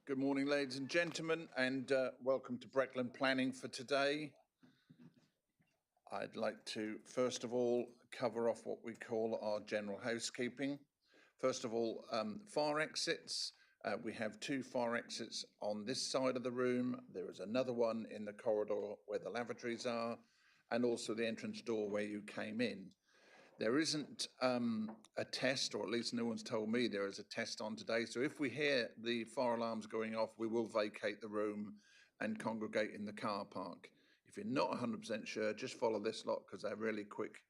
Good morning, ladies and gentlemen, and welcome to Breckland Planning for today. I'd like to, first of all, cover off what we call our general housekeeping. First of all, fire exits. We have two fire exits on this side of the room. There is another one in the corridor where the lavatories are, and also the entrance door where you came in. There isn't a test, or at least no one's told me there is a test on today. So if we hear the fire alarms going off, we will vacate the room and congregate in the car park. If you're not 100% sure, just follow this lot because they're really quick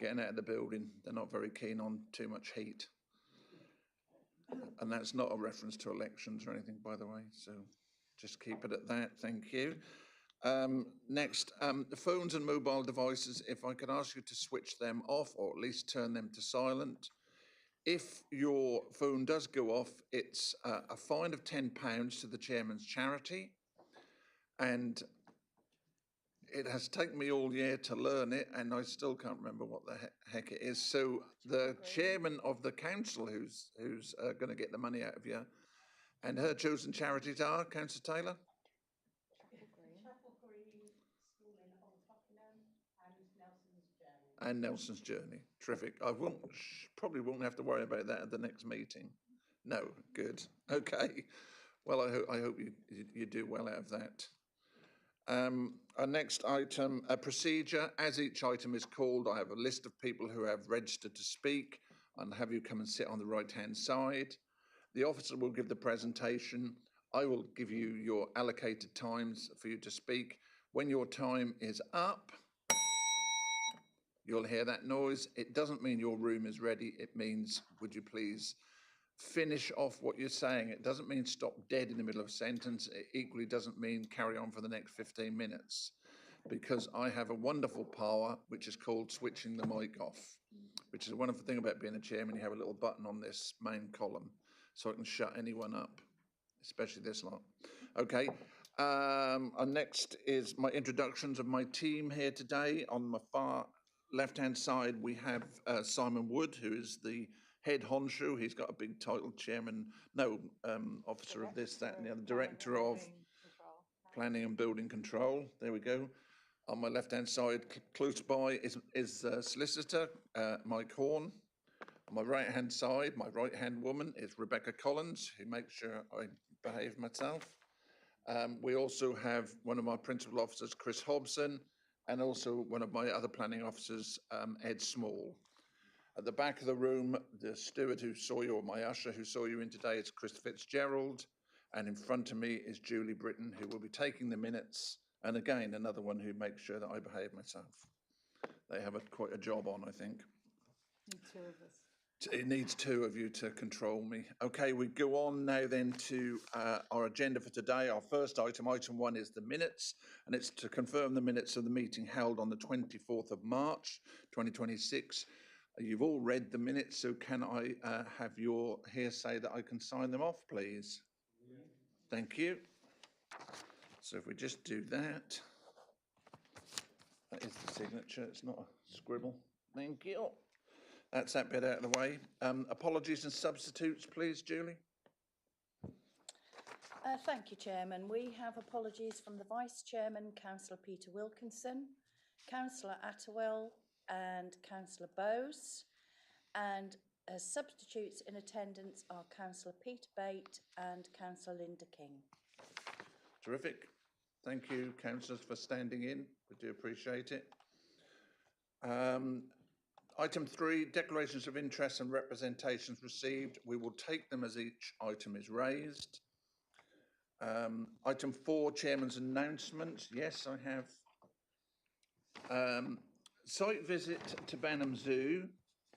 getting out of the building. They're not very keen on too much heat. And that's not a reference to elections or anything, by the way. So just keep it at that. Thank you. Next, the phones and mobile devices, if I could ask you to switch them off or at least turn them to silent. If your phone does go off, it's a fine of £10 to the chairman's charity. And it has taken me all year to learn it, and I still can't remember what the heck it is. So the chairman of the council who's going to get the money out of you, and her chosen charities are, Councillor Taylor? And Nelson's Journey. Terrific. I probably won't have to worry about that at the next meeting. No, good. Okay. Well, I hope you do well out of that. Our next item, a procedure. As each item is called, I have a list of people who have registered to speak and have you come and sit on the right-hand side. The officer will give the presentation. I will give you your allocated times for you to speak. When your time is up, you'll hear that noise. It doesn't mean your room is ready. It means, would you please finish off what you're saying? It doesn't mean stop dead in the middle of a sentence. It equally doesn't mean carry on for the next 15 minutes, because I have a wonderful power, which is called switching the mic off, which is a wonderful thing about being a chairman. You have a little button on this main column, so I can shut anyone up, especially this lot. Okay. Next is my introductions of my team here today. On my far left-hand side, we have Simon Wood, who is the head honcho. He's got a big title, officer of this, that, and the other, director of planning and building control. There we go. On my left-hand side, close by, is solicitor Mike Horn. On my right-hand side, my right-hand woman is Rebecca Collins, who makes sure I behave myself. We also have one of my principal officers, Chris Hobson, and also one of my other planning officers, Ed Small. At the back of the room, the steward who saw you, or my usher who saw you in today, is Chris Fitzgerald. And in front of me is Julie Britton, who will be taking the minutes. And again, another one who makes sure that I behave myself. They have quite a job on, I think. Need two of us. It needs two of you to control me. Okay, we go on now then to our agenda for today. Our first item, item 1, is the minutes, and it's to confirm the minutes of the meeting held on the 24th of March, 2026. You've all read the minutes, so can I have your hearsay that I can sign them off, please? Yeah. Thank you. So if we just do that, that is the signature, it's not a scribble. Thank you. That's that bit out of the way. Apologies and substitutes, please, Julie. Thank you, Chairman. We have apologies from the Vice Chairman, Councillor Peter Wilkinson, Councillor Attewell and Councillor Bowes. And as substitutes in attendance are Councillor Peter Bate and Councillor Linda King. Terrific. Thank you, councillors, for standing in. We do appreciate it. Item 3, declarations of interest and representations received. We will take them as each item is raised. Item 4, chairman's announcements. Yes, I have. Site visit to Banham Zoo,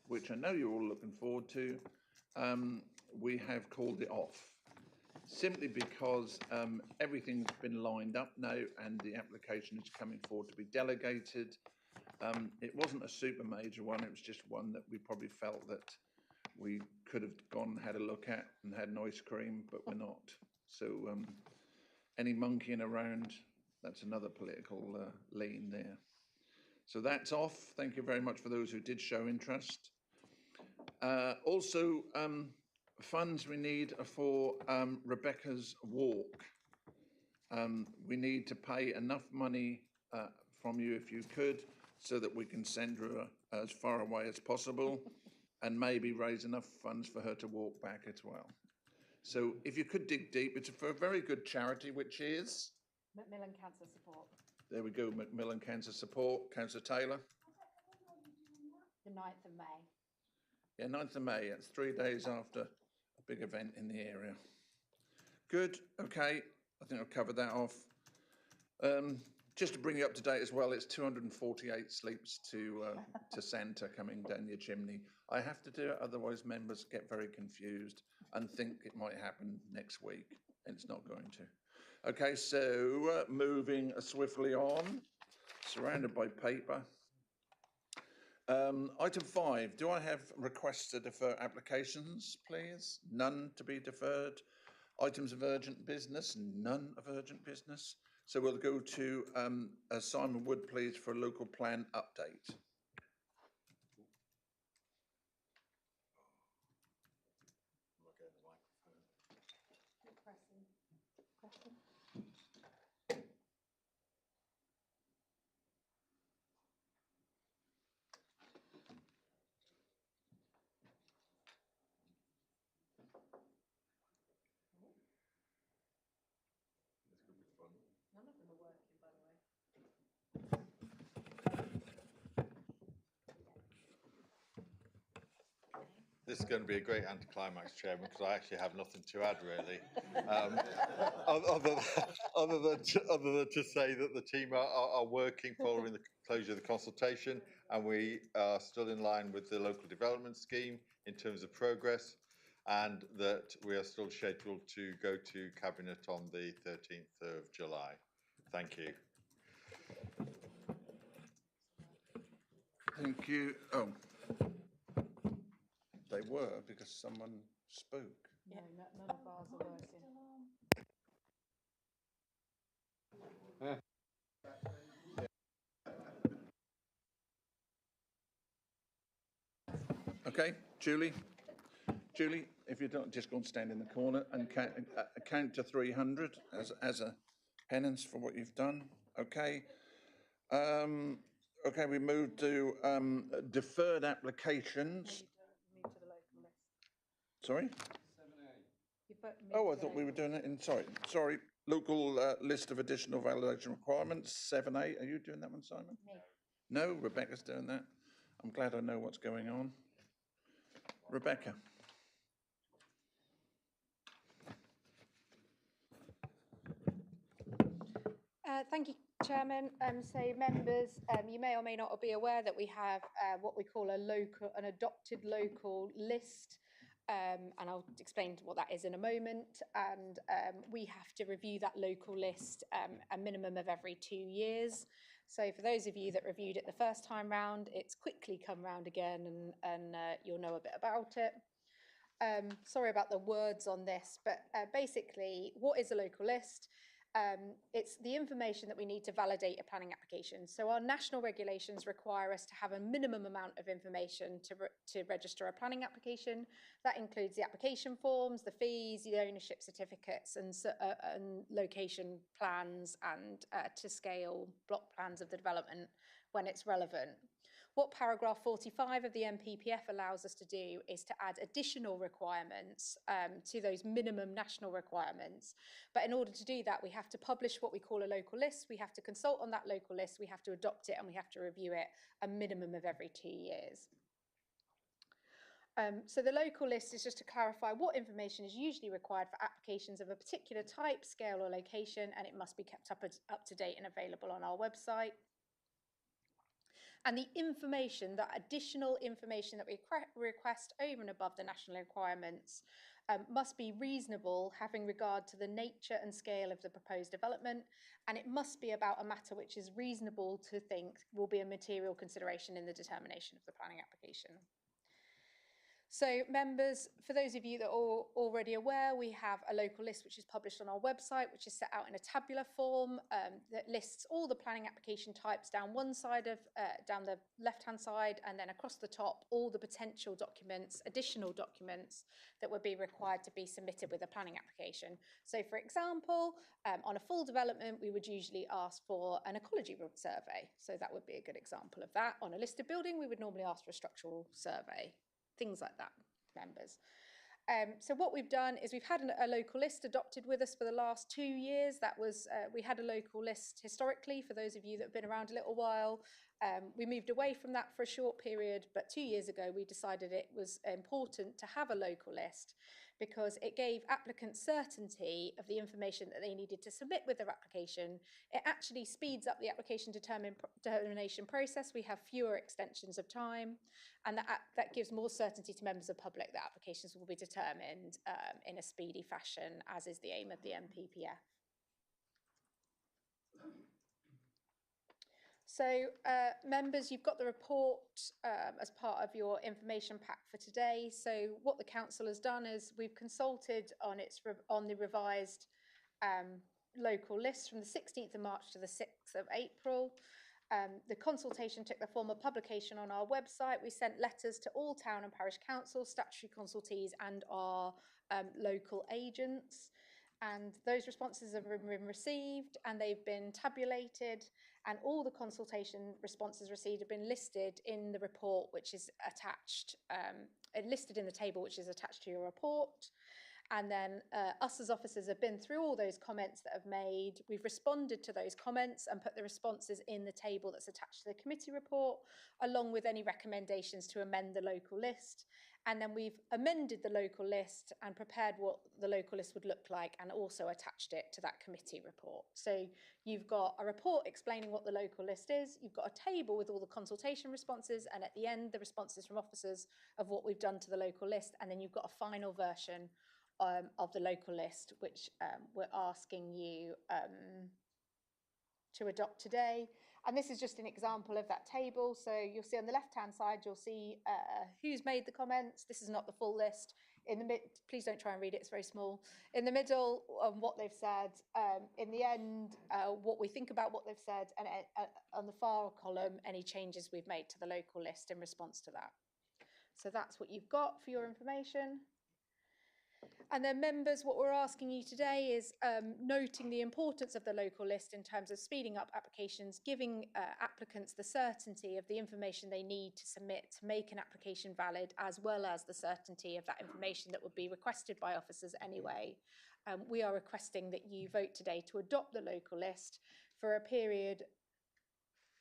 which I know you're all looking forward to. We have called it off, simply because everything's been lined up now and the application is coming forward to be delegated. It wasn't a super major one, it was just one that we probably felt that we could have gone and had a look at and had an ice cream, but we're not. So any monkeying around, that's another political lean there. So that's off. Thank you very much for those who did show interest. Also, funds we need are for Rebecca's walk. We need to pay enough money from you if you could, so that we can send her as far away as possible and maybe raise enough funds for her to walk back as well. So if you could dig deep, it's for a very good charity, which is? Macmillan Cancer Support. There we go, Macmillan Cancer Support. Councillor Taylor? The 9th of May. Yeah, 9th of May. It's 3 days after a big event in the area. Good, okay. I think I've covered that off. Just to bring you up to date as well, it's 248 sleeps to Santa coming down your chimney. I have to do it, otherwise members get very confused and think it might happen next week, and it's not going to. Okay, so moving swiftly on, surrounded by paper. Item 5, do I have requests to defer applications, please? None to be deferred. Items of urgent business, none of urgent business. So we'll go to Simon Wood, please, for a local plan update. None of them are working, by the way. This is going to be a great anticlimax, Chairman, because I actually have nothing to add, really. Other than to say that the team are working following the closure of the consultation, and we are still in line with the local development scheme in terms of progress, and that we are still scheduled to go to Cabinet on the 13th of July. Thank you. Thank you. Oh, they were because someone spoke. No, none of ours are working. Okay, Julie. Julie, if you don't, just go and stand in the corner and count to 300 as a penance for what you've done. Okay. Okay, we move to deferred applications. Move to the local list. Sorry? 7A. Oh, I thought we were doing it in, sorry. Local list of additional validation requirements, 7A. Are you doing that one, Simon? Me. No, Rebecca's doing that. I'm glad I know what's going on. Rebecca. Thank you, Chairman. So members, you may or may not be aware that we have what we call an adopted local list. And I'll explain what that is in a moment. And we have to review that local list a minimum of every 2 years. So for those of you that reviewed it the first time round, it's quickly come round again, and you'll know a bit about it. Sorry about the words on this, but basically, what is a local list? It's the information that we need to validate a planning application. So our national regulations require us to have a minimum amount of information to register a planning application. That includes the application forms, the fees, the ownership certificates, and location plans, and to scale block plans of the development when it's relevant. What paragraph 45 of the NPPF allows us to do is to add additional requirements to those minimum national requirements. But in order to do that, we have to publish what we call a local list. We have to consult on that local list. We have to adopt it, and we have to review it a minimum of every 2 years. So the local list is just to clarify what information is usually required for applications of a particular type, scale, or location, and it must be kept up to date and available on our website. And the information, that additional information that we request over and above the national requirements, must be reasonable, having regard to the nature and scale of the proposed development, and it must be about a matter which is reasonable to think will be a material consideration in the determination of the planning application. So members, for those of you that are already aware, we have a local list which is published on our website, which is set out in a tabular form that lists all the planning application types down one side of, down the left-hand side, and then across the top, all the potential documents, additional documents that would be required to be submitted with a planning application. So for example, on a full development, we would usually ask for an ecology survey. So that would be a good example of that. On a listed building, we would normally ask for a structural survey. Things like that, members. So what we've done is we've had a local list adopted with us for the last 2 years. That was, we had a local list historically, for those of you that have been around a little while. We moved away from that for a short period, but 2 years ago we decided it was important to have a local list because it gave applicants certainty of the information that they needed to submit with their application. It actually speeds up the application determination process. We have fewer extensions of time, and that gives more certainty to members of the public that applications will be determined in a speedy fashion, as is the aim of the MPPF. So members, you've got the report as part of your information pack for today. So what the council has done is we've consulted on the revised local list from the 16th of March to the 6th of April. The consultation took the form of publication on our website. We sent letters to all town and parish councils, statutory consultees and our local agents. And those responses have been received and they've been tabulated, and all the consultation responses received have been listed in the report, which is attached, listed in the table which is attached to your report. And then us as officers have been through all those comments that have made. We've responded to those comments and put the responses in the table that's attached to the committee report, along with any recommendations to amend the local list. And then we've amended the local list and prepared what the local list would look like and also attached it to that committee report. So you've got a report explaining what the local list is, you've got a table with all the consultation responses, and at the end, the responses from officers of what we've done to the local list, and then you've got a final version of the local list, which we're asking you to adopt today. And this is just an example of that table. So you'll see on the left-hand side, you'll see who's made the comments. This is not the full list. In the mid, please don't try and read it, it's very small. In the middle, what they've said. In the end, what we think about what they've said. And on the far column, any changes we've made to the local list in response to that. So that's what you've got for your information. And then members, what we're asking you today is noting the importance of the local list in terms of speeding up applications, giving applicants the certainty of the information they need to submit to make an application valid, as well as the certainty of that information that would be requested by officers anyway. We are requesting that you vote today to adopt the local list for a period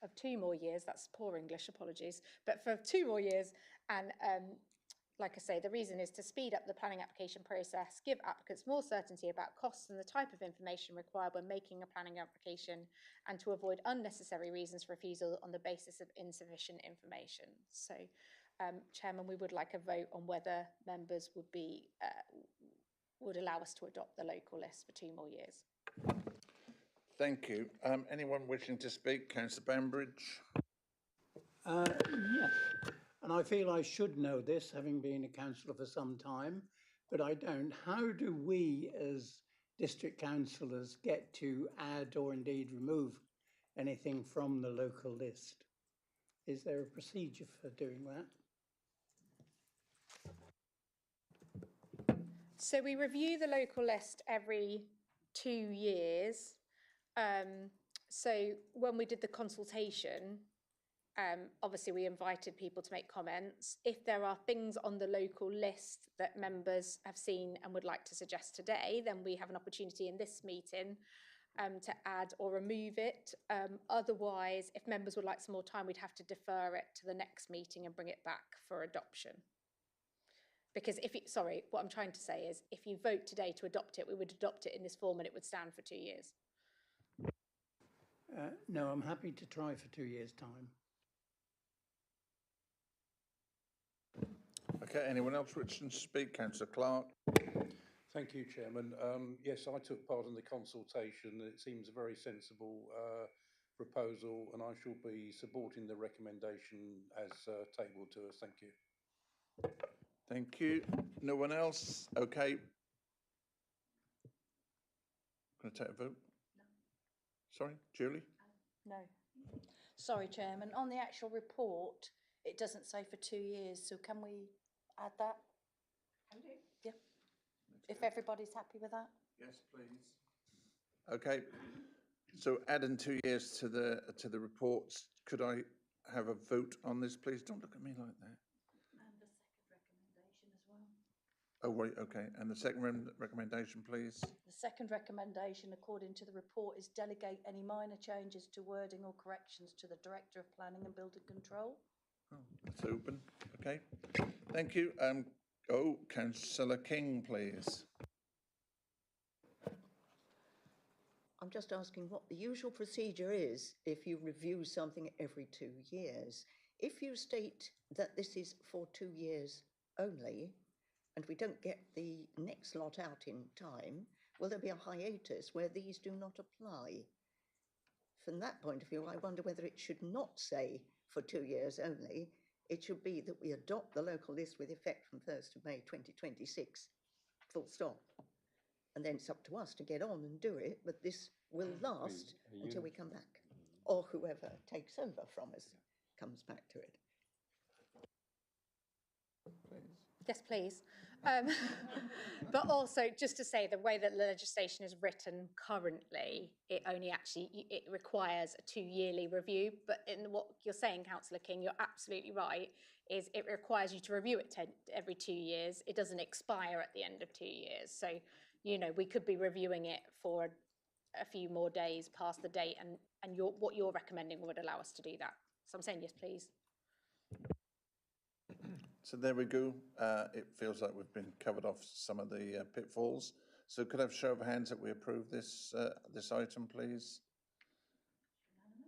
of 2 more years. That's poor English, apologies, but for 2 more years. And like I say, the reason is to speed up the planning application process, give applicants more certainty about costs and the type of information required when making a planning application, and to avoid unnecessary reasons for refusal on the basis of insufficient information. So, Chairman, we would like a vote on whether members would allow us to adopt the local list for 2 more years. Thank you. Anyone wishing to speak? Councillor Bambridge. Yes, and I feel I should know this, having been a councillor for some time, but I don't. How do we as district councillors get to add or indeed remove anything from the local list? Is there a procedure for doing that? So we review the local list every 2 years. So when we did the consultation, obviously we invited people to make comments. If there are things on the local list that members have seen and would like to suggest today, then we have an opportunity in this meeting to add or remove it. Otherwise, if members would like some more time, we'd have to defer it to the next meeting and bring it back for adoption. Because what I'm trying to say is, if you vote today to adopt it, we would adopt it in this form and it would stand for 2 years. No, I'm happy to try for 2 years' time. Okay, anyone else wishing to speak? Councillor Clark. Thank you, Chairman. Yes, I took part in the consultation. It seems a very sensible proposal, and I shall be supporting the recommendation as tabled to us. Thank you. Thank you. No one else? Okay. Going to take a vote? No. Sorry, Julie? No. Sorry, Chairman. On the actual report, it doesn't say for 2 years, so can we add that? Can do. Yeah. If everybody's happy with that? Yes, please. Okay. So adding 2 years to the reports, could I have a vote on this, please? Don't look at me like that. And the second recommendation as well. Oh, right, okay. And the second recommendation, please? The second recommendation, according to the report, is delegate any minor changes to wording or corrections to the Director of Planning and Building Control. Oh, it's open. Okay. Thank you. Councillor King, please. I'm just asking what the usual procedure is if you review something every 2 years. If you state that this is for 2 years only, and we don't get the next lot out in time, will there be a hiatus where these do not apply? From that point of view, I wonder whether it should not say for 2 years only. It should be that we adopt the local list with effect from 1st of May 2026, full stop. And then it's up to us to get on and do it, but this will last until we come back, or whoever takes over from us comes back to it. Yes, please. But also, just to say, the way that the legislation is written currently, it requires a 2-yearly review. But in what you're saying, Councillor King, you're absolutely right, is it requires you to review it every 2 years. It doesn't expire at the end of 2 years. So, you know, we could be reviewing it for a few more days past the date, and what you're recommending would allow us to do that. So I'm saying yes, please. So there we go. It feels like we've been covered off some of the pitfalls. So could I have a show of hands that we approve this this item, please?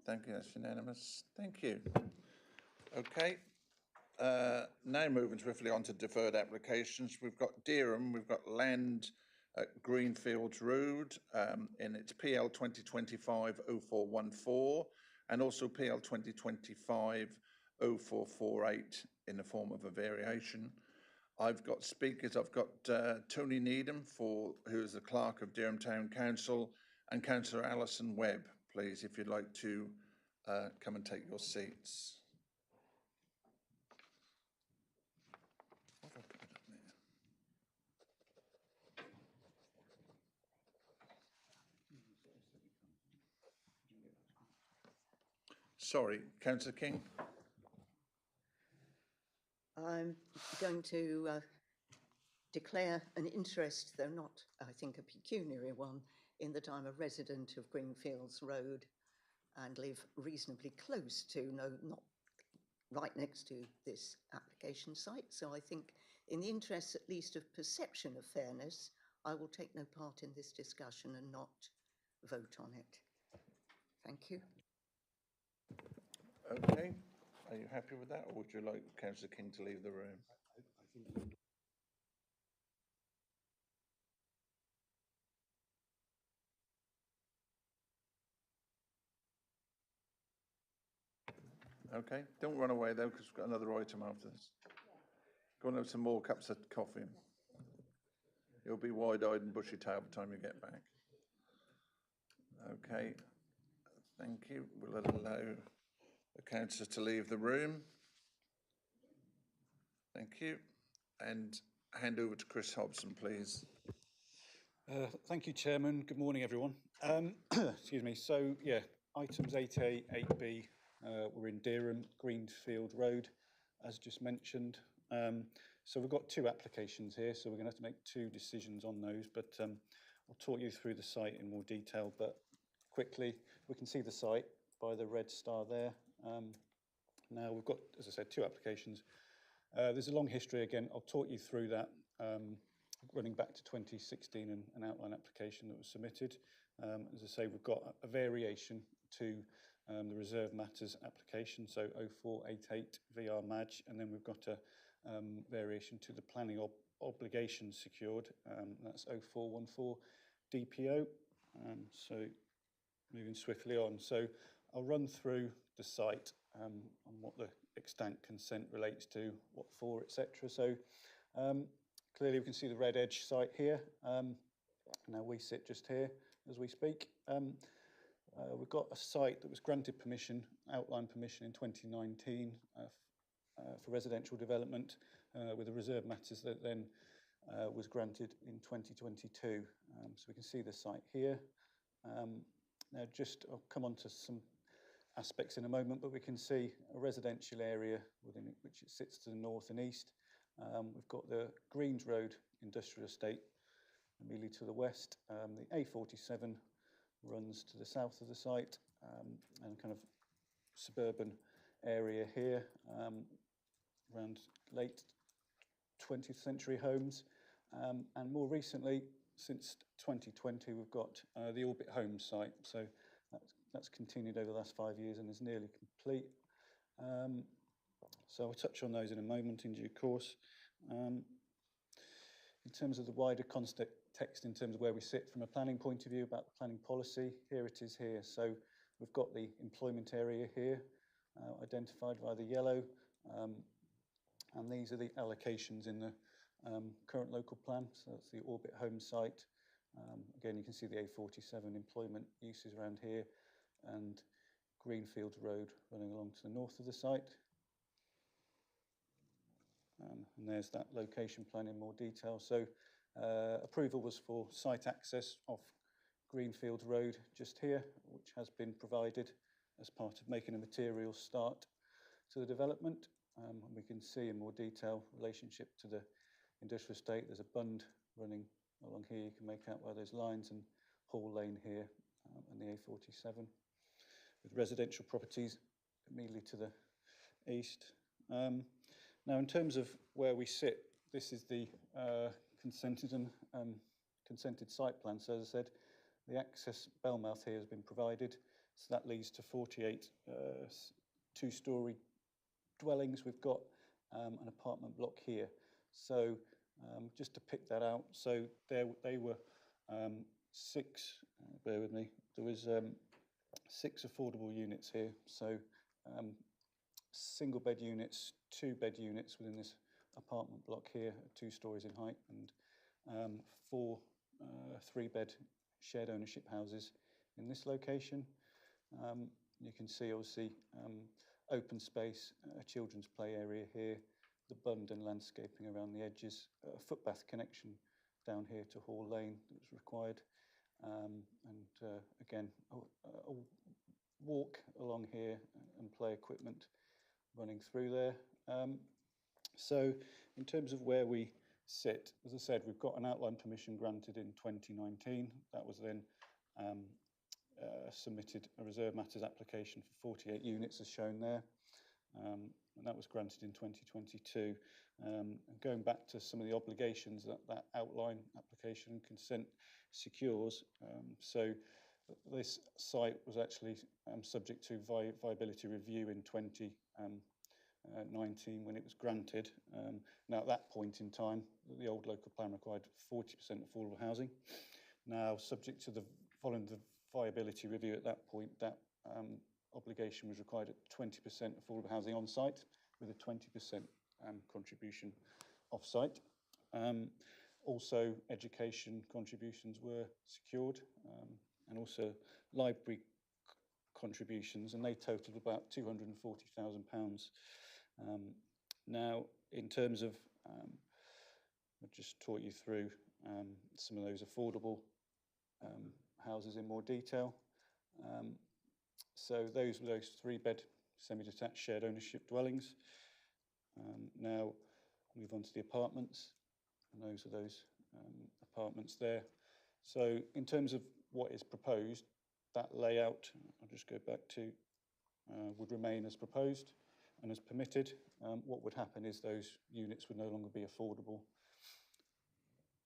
Thank you. That's unanimous. Thank you. Okay. Now moving swiftly on to deferred applications. We've got Dereham. We've got land at Greenfields Road in its PL 2025-0414 and also PL 2025-0448 in the form of a variation. I've got speakers. I've got Tony Needham, who is the Clerk of Dereham Town Council, and Councillor Alison Webb, please, if you'd like to come and take your seats. What have I put up there? Sorry, Councillor King. I'm going to declare an interest, though not, I think, a pecuniary one, in that I'm a resident of Greenfields Road and live reasonably close to, not right next to this application site. So I think in the interests at least of perception of fairness, I will take no part in this discussion and not vote on it. Thank you. Okay. Are you happy with that, or would you like Councillor King to leave the room? Okay. Don't run away though, because we've got another item after this. Go and have some more cups of coffee. You'll be wide-eyed and bushy-tailed by the time you get back. Okay. Thank you. We'll allow the councillor to leave the room. Thank you. And hand over to Chris Hobson, please. Thank you, Chairman. Good morning, everyone. Excuse me. So, yeah, items 8A, 8B were in Dereham, Greenfield Road, as just mentioned. So we've got 2 applications here, so we're going to have to make 2 decisions on those, but I'll talk you through the site in more detail, but quickly, we can see the site by the red star there. Now we've got, as I said, 2 applications. There's a long history again. I'll talk you through that, running back to 2016 and an outline application that was submitted. As I say, we've got a variation to the Reserve Matters application, so 0488 VR Madge, and then we've got a variation to the planning obligation secured, that's 0414 DPO. So moving swiftly on. So I'll run through the site on what the extant consent relates to, what for, etc. So Clearly we can see the Red Edge site here. Now we sit just here as we speak. We've got a site that was granted permission, outline permission in 2019 for residential development with the reserve matters that then was granted in 2022. So we can see the site here. Now I'll come on to some aspects in a moment, but we can see a residential area within it, which it sits to the north and east. We've got the Greens Road Industrial Estate immediately to the west. The A47 runs to the south of the site, and kind of suburban area here, around late 20th century homes. And more recently, since 2020, we've got the Orbit Homes site. So that's continued over the last 5 years and is nearly complete. So I'll touch on those in a moment in due course. In terms of the wider context, in terms of where we sit from a planning point of view about the planning policy, here it is here. So we've got the employment area here, identified by the yellow, and these are the allocations in the current local plan. So that's the Orbit Home site. Again, you can see the A47 employment uses around here, and Greenfield Road running along to the north of the site. And there's that location plan in more detail. So approval was for site access off Greenfield Road just here, which has been provided as part of making a material start to the development. And we can see in more detail relationship to the industrial estate. There's a bund running along here. You can make out where those lines, and Hall Lane here, and the A47 with residential properties immediately to the east. Now, in terms of where we sit, this is the consented site plan. So as I said, the access bellmouth here has been provided. So that leads to 48 two-storey dwellings. We've got an apartment block here. So just to pick that out, so they were six, bear with me, there was 6 affordable units here. So single bed units, 2 bed units within this apartment block here, 2 stories in height, and 4 3-bed shared ownership houses in this location. You can see obviously open space, a children's play area here, the bund and landscaping around the edges, a footpath connection down here to Hall Lane that was required, and again a walk along here and play equipment running through there. So in terms of where we sit, as I said, we've got an outline permission granted in 2019. That was then submitted a reserve matters application for 48 units as shown there, and that was granted in 2022. And going back to some of the obligations that outline application and consent secures, so this site was actually subject to viability review in 2019 when it was granted. Now at that point in time, the old local plan required 40% affordable housing. Now, subject to following the viability review at that point, that obligation was required at 20% affordable housing on site with a 20% contribution off site. Also, education contributions were secured, and also library contributions, and they totaled about £240,000. Now, in terms of, I'll just talk you through some of those affordable houses in more detail. So those were those 3-bed semi-detached shared ownership dwellings. Now move on to the apartments, and those are those apartments there. So in terms of what is proposed, that layout, I'll just go back to, would remain as proposed and as permitted. What would happen is those units would no longer be affordable.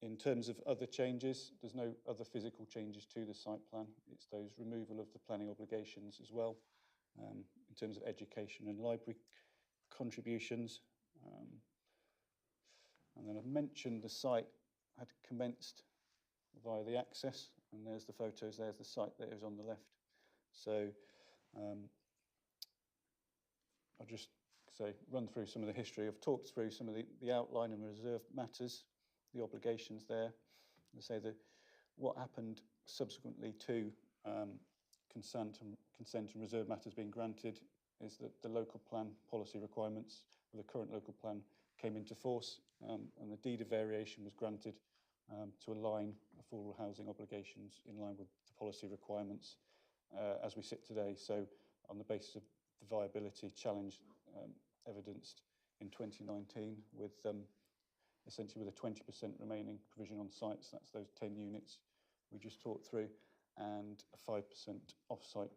In terms of other changes, there's no other physical changes to the site plan. It's those removal of the planning obligations as well, in terms of education and library contributions. And then I've mentioned the site had commenced via the access, and there's the photos, there's the site there is on the left. So I'll just say, run through some of the history. I've talked through some of the outline and reserve matters, the obligations there. I say that what happened subsequently to consent and reserve matters being granted is that the local plan policy requirements of the current local plan came into force, and the deed of variation was granted to align affordable housing obligations in line with the policy requirements as we sit today. So on the basis of the viability challenge evidenced in 2019 with essentially with a 20% remaining provision on sites, that's those 10 units we just talked through, and a 5% off-site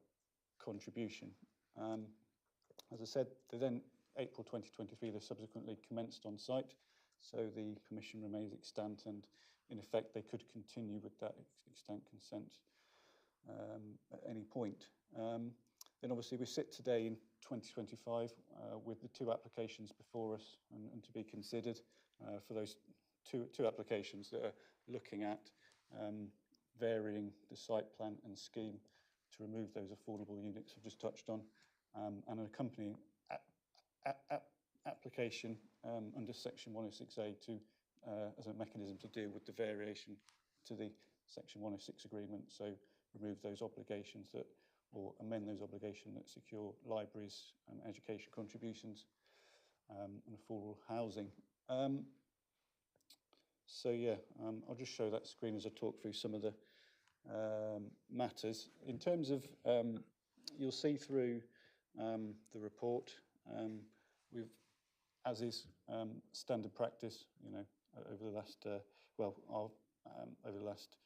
contribution. As I said, then April 2023, they subsequently commenced on site, so the permission remains extant, and in effect they could continue with that extant consent at any point. Then obviously we sit today in 2025 with the two applications before us and to be considered for those two applications that are looking at varying the site plan and scheme to remove those affordable units I've just touched on, and an accompanying application under Section 106A to as a mechanism to deal with the variation to the Section 106 agreement. So remove those obligations that, or amend those obligations that secure libraries and education contributions and affordable housing. So yeah, I'll just show that screen as I talk through some of the matters. In terms of, you'll see through the report, we've, as is standard practice, you know, over the last, over the last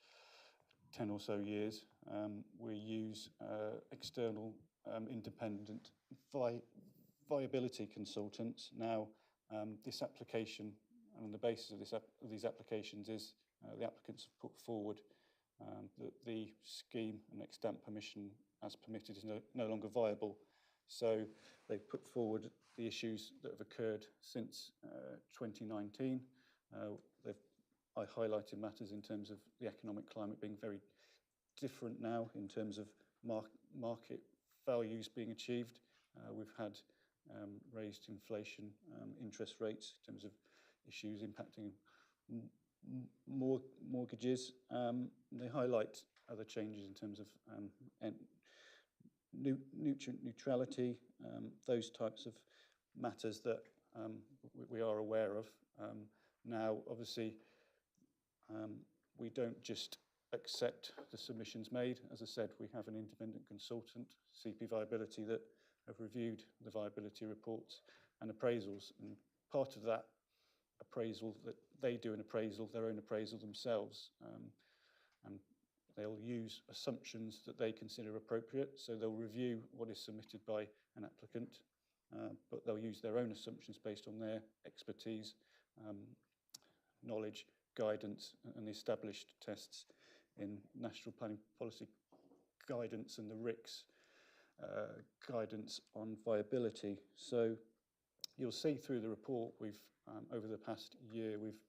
10 or so years, we use external independent viability consultants. Now, this application, and on the basis of these applications is the applicants have put forward that the scheme and extant permission as permitted is no longer viable. So they've put forward the issues that have occurred since 2019. I highlighted matters in terms of the economic climate being very different now in terms of market values being achieved. We've had raised inflation, interest rates in terms of issues impacting mortgages. They highlight other changes in terms of neutrality, those types of matters that we are aware of. Now, obviously, we don't just accept the submissions made. As I said, we have an independent consultant, CP Viability, that have reviewed the viability reports and appraisals. And part of that appraisal, that they do an appraisal, their own appraisal themselves, and they'll use assumptions that they consider appropriate. So they'll review what is submitted by an applicant, but they'll use their own assumptions based on their expertise, knowledge, guidance, and the established tests in National Planning Policy guidance and the RICS guidance on viability. So you'll see through the report, we've, over the past year, we've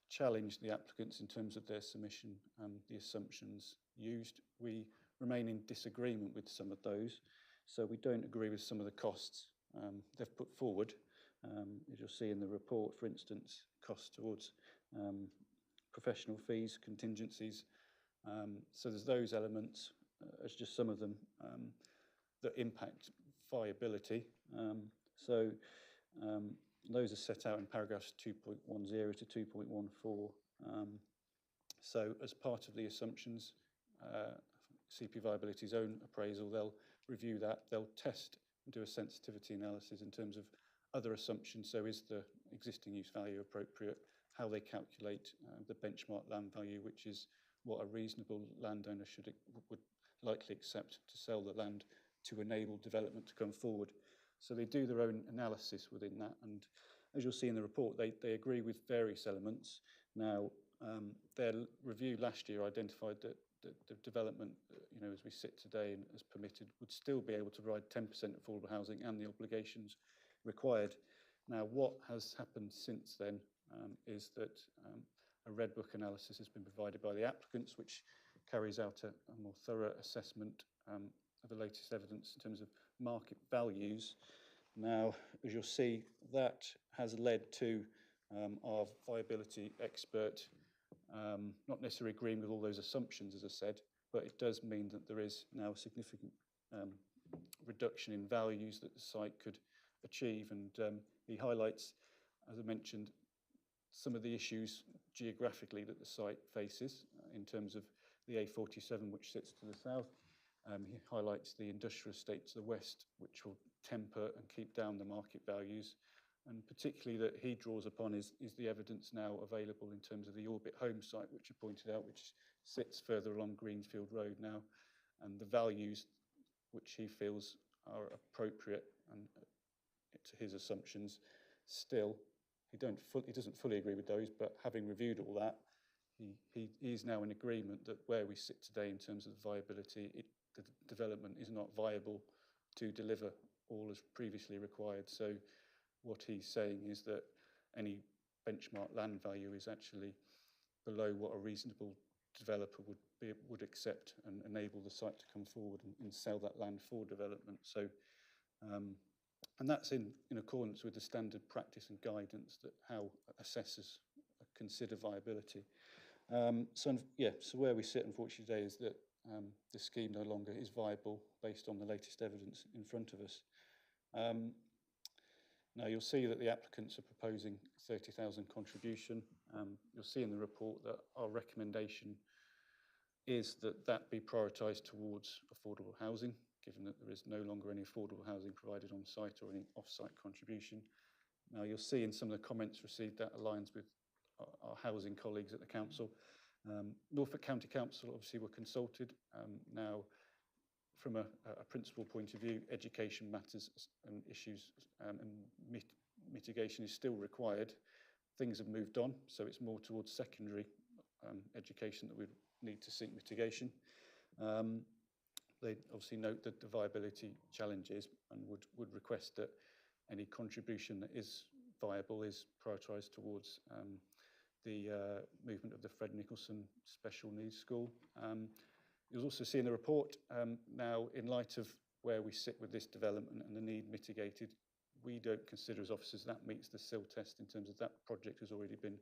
challenged the applicants in terms of their submission and the assumptions used. We remain in disagreement with some of those, so we don't agree with some of the costs they've put forward. As you'll see in the report, for instance, costs towards professional fees, contingencies. So there's those elements, as just some of them, that impact viability. Those are set out in paragraphs 2.10 to 2.14. So as part of the assumptions, CP Viability's own appraisal, they'll review that, they'll test and do a sensitivity analysis in terms of other assumptions. So is the existing use value appropriate? How they calculate the benchmark land value, which is what a reasonable landowner would likely accept to sell the land to enable development to come forward. So they do their own analysis within that, and as you'll see in the report, they agree with various elements. Now, their review last year identified that the development, you know, as we sit today and as permitted, would still be able to provide 10% affordable housing and the obligations required. Now, what has happened since then is that a Red Book analysis has been provided by the applicants, which carries out a more thorough assessment of the latest evidence in terms of market values. Now, as you'll see, that has led to our viability expert not necessarily agreeing with all those assumptions, as I said, but it does mean that there is now a significant reduction in values that the site could achieve. And he highlights, as I mentioned, some of the issues geographically that the site faces in terms of the A47, which sits to the south. He highlights the industrial estate to the west, which will temper and keep down the market values. And particularly that he draws upon is the evidence now available in terms of the Orbit home site, which you pointed out, which sits further along Greenfield Road now, and the values which he feels are appropriate and to his assumptions still. He doesn't fully agree with those, but having reviewed all that, he is now in agreement that where we sit today in terms of viability, the development is not viable to deliver all as previously required. So what he's saying is that any benchmark land value is actually below what a reasonable developer would accept and enable the site to come forward and sell that land for development. So, and that's in accordance with the standard practice and guidance that how assessors consider viability. So where we sit unfortunately today is that the scheme no longer is viable based on the latest evidence in front of us. Now you'll see that the applicants are proposing 30,000 contribution. You'll see in the report that our recommendation is that that be prioritised towards affordable housing, given that there is no longer any affordable housing provided on site or any off-site contribution. Now you'll see in some of the comments received that aligns with our housing colleagues at the council. Norfolk County Council obviously were consulted. Now from a principal point of view, education matters and issues and mitigation is still required. Things have moved on, so it's more towards secondary education that we need to seek mitigation. They obviously note that the viability challenges and would request that any contribution that is viable is prioritised towards the movement of the Fred Nicholson Special Needs School. You'll also see in the report now, in light of where we sit with this development and the need mitigated, we don't consider as officers that meets the SIL test in terms of that project has already been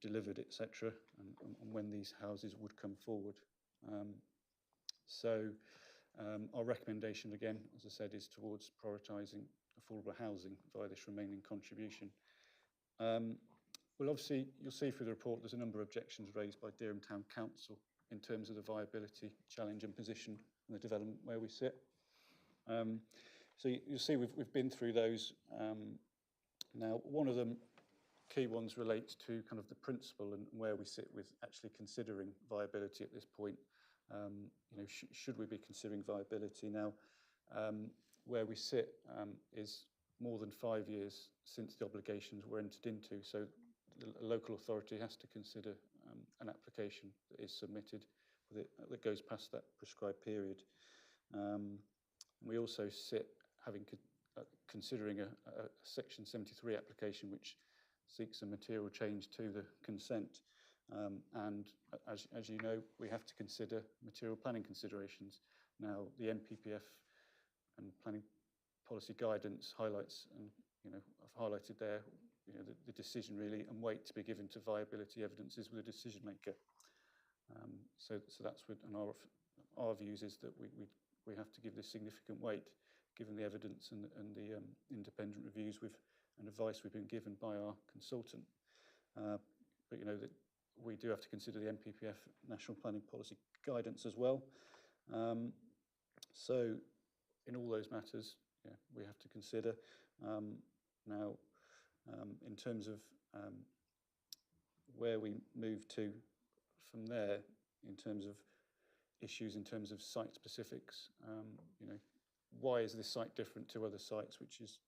delivered, etc., and when these houses would come forward. Our recommendation, again, as I said, is towards prioritising affordable housing via this remaining contribution. Well, obviously, you'll see through the report there's a number of objections raised by Dereham Town Council in terms of the viability challenge and position and the development where we sit. So you'll see we've been through those. Now, one of them, key ones, relates to kind of the principle and where we sit with actually considering viability at this point. Should we be considering viability now? Where we sit is more than 5 years since the obligations were entered into. So the local authority has to consider an application that is submitted that goes past that prescribed period. We also sit considering a Section 73 application which seeks a material change to the consent. And as you know, we have to consider material planning considerations. Now, the NPPF and planning policy guidance highlights, and I've highlighted there, the decision really and weight to be given to viability evidences with a decision maker. So that's what, and our views is that we have to give this significant weight, given the evidence and the independent reviews and advice we've been given by our consultant. But that we do have to consider the NPPF National Planning Policy Guidance as well. So in all those matters, we have to consider. Now, in terms of where we move to from there, in terms of issues, in terms of site specifics, why is this site different to other sites, which is,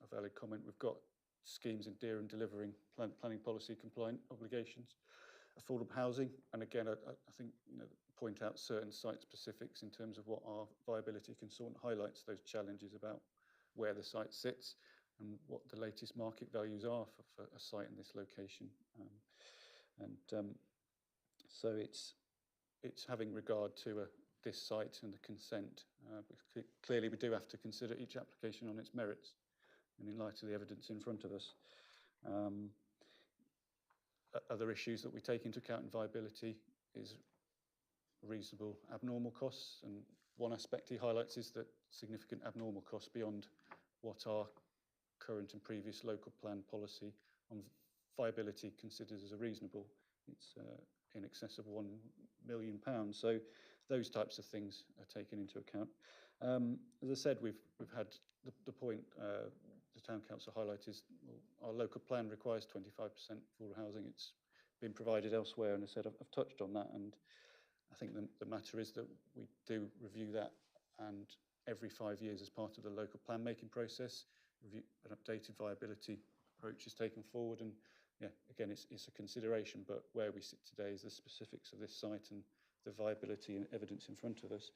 a valid comment. We've got schemes in Dereham delivering planning policy compliant obligations, affordable housing, and again, I think, point out certain site specifics in terms of what our viability consultant highlights those challenges about where the site sits and what the latest market values are for a site in this location. So it's having regard to this site and the consent. Because clearly we do have to consider each application on its merits and in light of the evidence in front of us. Other issues that we take into account in viability is reasonable abnormal costs, and one aspect he highlights is that significant abnormal costs beyond what our current and previous local plan policy on viability considers as a reasonable. It's in excess of £1 million. So those types of things are taken into account. As I said, we've had the point the Town Council highlighted is our local plan requires 25% affordable housing. It's been provided elsewhere, and I said I've touched on that, and I think the matter is that we do review that, and every 5 years as part of the local plan making process, an updated viability approach is taken forward, and yeah, again, it's a consideration, but where we sit today is the specifics of this site and the viability and evidence in front of us.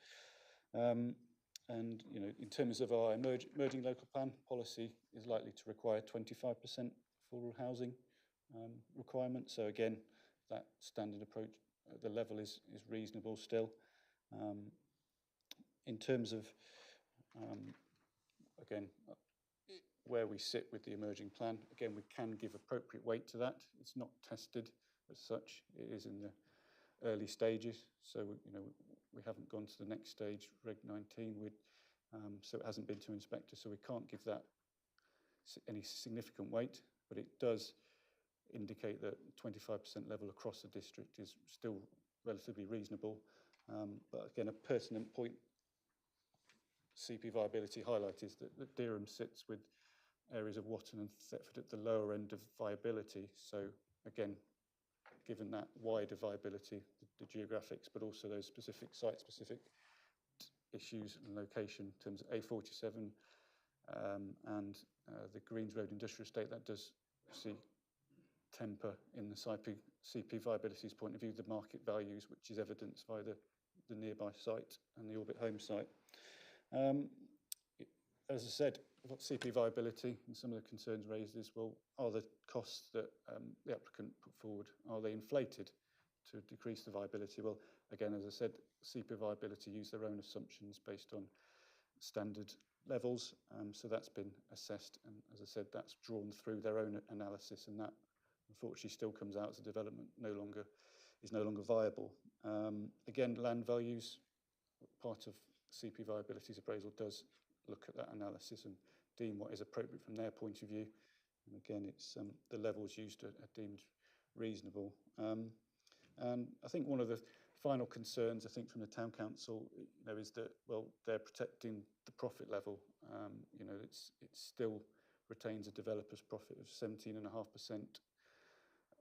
And you know, in terms of our emerging local plan policy, is likely to require 25% affordable housing requirement. So again, that standard approach, the level is reasonable still. In terms of again, where we sit with the emerging plan, again, we can give appropriate weight to that. It's not tested as such. It is in the early stages, so you know, we haven't gone to the next stage, Reg 19, so it hasn't been to inspector, so we can't give that any significant weight, but it does indicate that 25% level across the district is still relatively reasonable. But again, a pertinent point CP viability highlight is that Dereham sits with areas of Watton and Thetford at the lower end of viability. So again, given that wider viability, the geographics, but also those specific site-specific issues and location in terms of A47 and the Greens Road Industrial Estate, that does see temper in the CP viability's point of view, the market values, which is evidenced by the nearby site and the Orbit Home site. As I said, about CP viability and some of the concerns raised is, well, are the costs that the applicant put forward, are they inflated to decrease the viability? Well, again, as I said, CP viability use their own assumptions based on standard levels, so that's been assessed, and as I said, that's drawn through their own analysis, and that unfortunately still comes out as a development is no longer viable. Again, land values, part of CP viability's appraisal does look at that analysis and deem what is appropriate from their point of view. And again, it's the levels used are deemed reasonable. And I think one of the final concerns, I think, from the Town Council, you know, is that, well, they're protecting the profit level. You know, it still retains a developer's profit of 17.5%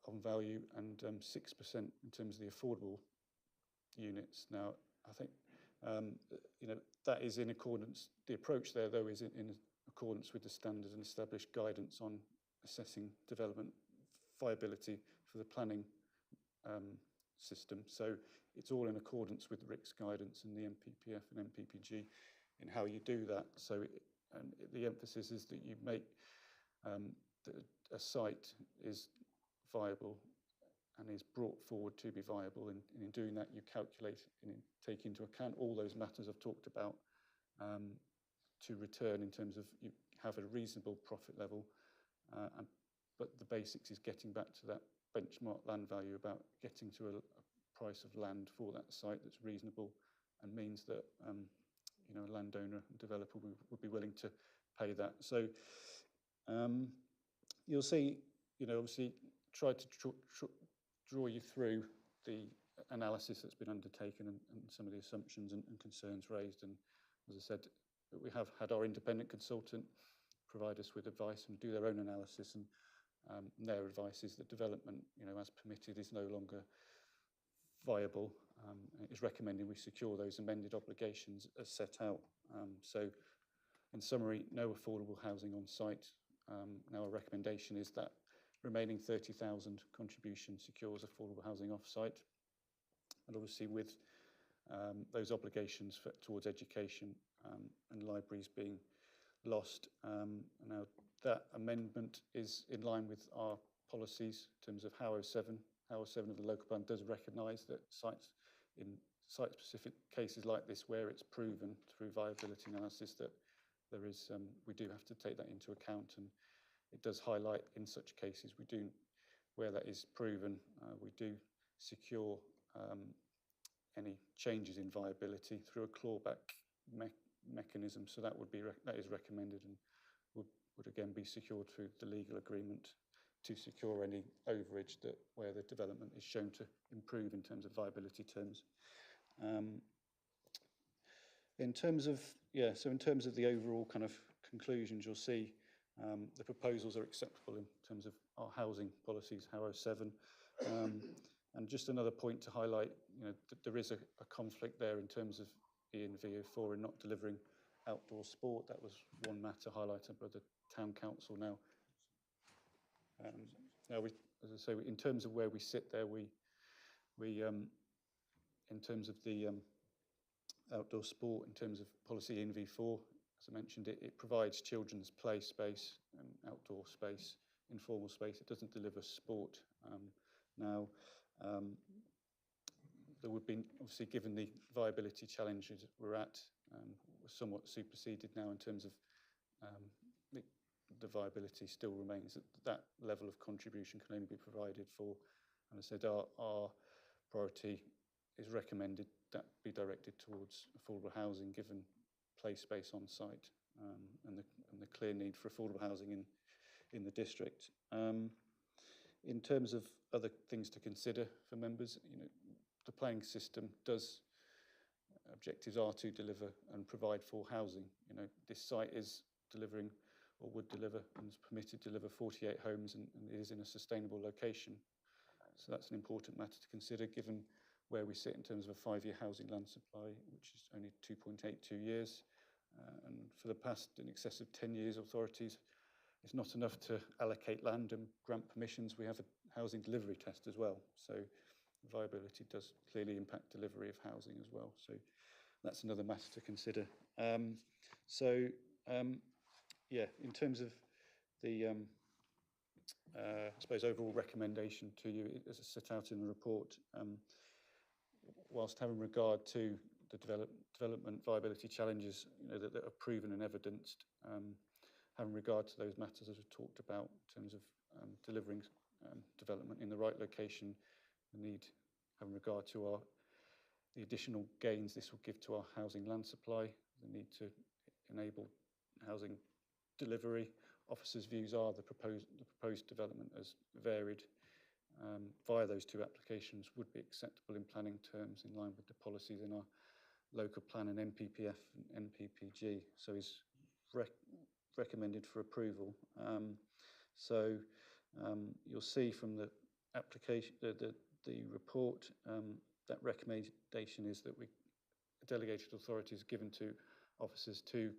on value and 6% in terms of the affordable units. Now, I think, you know, that is in accordance, the approach there, though, is in accordance with the standard and established guidance on assessing development viability for the planning system. So it's all in accordance with RICS guidance and the MPPF and MPPG in how you do that. So and the emphasis is that you make a site is viable and is brought forward to be viable, and in doing that you calculate and take into account all those matters I've talked about to return in terms of you have a reasonable profit level, but the basics is getting back to that benchmark land value, about getting to a price of land for that site that's reasonable and means that you know, a landowner and developer would be willing to pay that. So you'll see, you know, obviously try to draw you through the analysis that's been undertaken and some of the assumptions and concerns raised. And as I said, we have had our independent consultant provide us with advice and do their own analysis, and their advice is that development, you know, as permitted, is no longer viable. It is recommending we secure those amended obligations as set out. So in summary, no affordable housing on site. Now our recommendation is that remaining 30,000 contribution secures affordable housing off-site, and obviously with those obligations towards education and libraries being lost. Now that amendment is in line with our policies in terms of HOW 07. HOW 07 of the local plan does recognise that sites in site-specific cases like this where it's proven through viability analysis that there is, we do have to take that into account, and it does highlight in such cases where that is proven, we do secure any changes in viability through a clawback mechanism. So that is recommended and would again be secured through the legal agreement to secure any overage where the development is shown to improve in terms of viability terms. In terms of the overall kind of conclusions, you'll see the proposals are acceptable in terms of our housing policies, Harrow 7. And just another point to highlight, that there is a conflict there in terms of E and VO4 in not delivering outdoor sport. That was one matter highlighted by the Town Council now. Now, as I say, in terms of where we sit there, we in terms of the outdoor sport, in terms of policy in V4, as I mentioned, it provides children's play space and outdoor space, informal space. It doesn't deliver sport. Now, there would be, obviously, given the viability challenges we're at, we're somewhat superseded now in terms of the viability still remains. That level of contribution can only be provided for, and I said our priority is recommended that be directed towards affordable housing, given play space on site and the clear need for affordable housing in the district. In terms of other things to consider for members, the planning system objectives are to deliver and provide for housing. This site is delivering, or would deliver, and is permitted to deliver 48 homes, and it is in a sustainable location. So that's an important matter to consider, given where we sit in terms of a 5-year housing land supply, which is only 2.82 years. And for the past, in excess of 10 years, authorities, it's not enough to allocate land and grant permissions. We have a housing delivery test as well. So viability does clearly impact delivery of housing as well. So that's another matter to consider. Yeah, in terms of the, I suppose, overall recommendation to you, as set out in the report, whilst having regard to the development viability challenges that are proven and evidenced, having regard to those matters as we've talked about in terms of delivering development in the right location, the need, having regard to the additional gains this will give to our housing land supply, the need to enable housing delivery. Officers' views are the proposed development as varied via those two applications would be acceptable in planning terms in line with the policies in our local plan and NPPF and NPPG, so is recommended for approval. You'll see from the application, the report, that recommendation is that delegated authority is given to officers to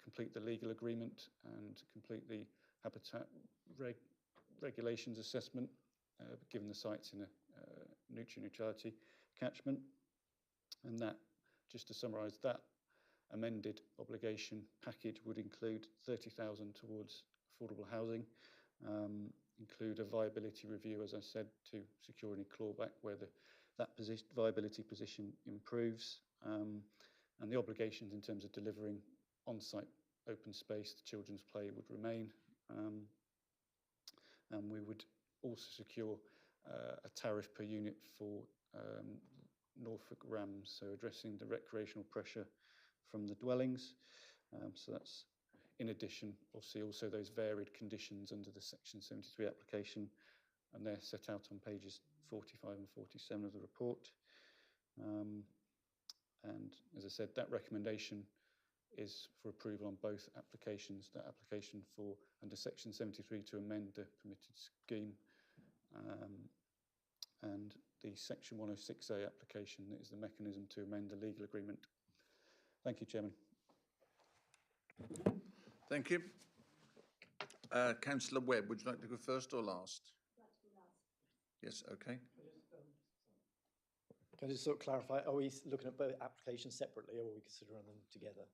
complete the legal agreement and complete the habitat regulations assessment, given the sites in a nutrient neutrality catchment. And that, just to summarise, that amended obligation package would include 30,000 towards affordable housing, include a viability review, as I said, to secure any clawback where that viability position improves, and the obligations in terms of delivering on-site open space, the children's play would remain, and we would also secure a tariff per unit for Norfolk RAMs, so addressing the recreational pressure from the dwellings. So that's in addition, obviously, also those varied conditions under the Section 73 application, and they're set out on pages 45 and 47 of the report. And as I said, that recommendation is for approval on both applications, that application for under Section 73 to amend the permitted scheme, and the Section 106A application that is the mechanism to amend the legal agreement. Thank you, Chairman. Thank you. Councillor Webb, would you like to go first or last? Yes, okay. Can I just sort of clarify, are we looking at both applications separately, or are we considering them together?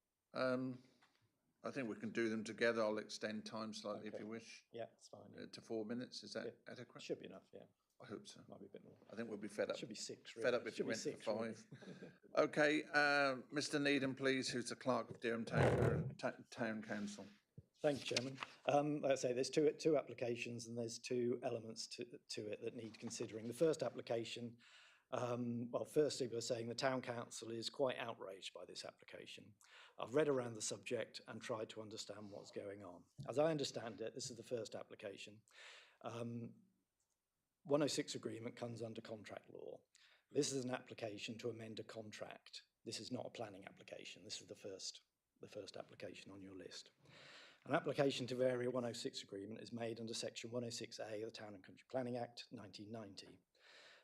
I think we can do them together. I'll extend time slightly if you wish. Yeah, it's fine. To 4 minutes, is that adequate? Should be enough, yeah. I hope so. Might be a bit more. I think we'll be fed up. Should be 6, really. Fed up if Should you be went to 6, really. 5. Okay, Mr Needham, please, who's the clerk of Durham Town Council. Thank you, Chairman. Like I say, there's two applications and there's two elements to it that need considering. The first application, well, firstly, we're saying the Town Council is quite outraged by this application. I've read around the subject and tried to understand what's going on. As I understand it, this is the first application. 106 agreement comes under contract law. This is an application to amend a contract. This is not a planning application. This is the first application on your list. An application to vary a 106 agreement is made under section 106A of the Town and Country Planning Act 1990.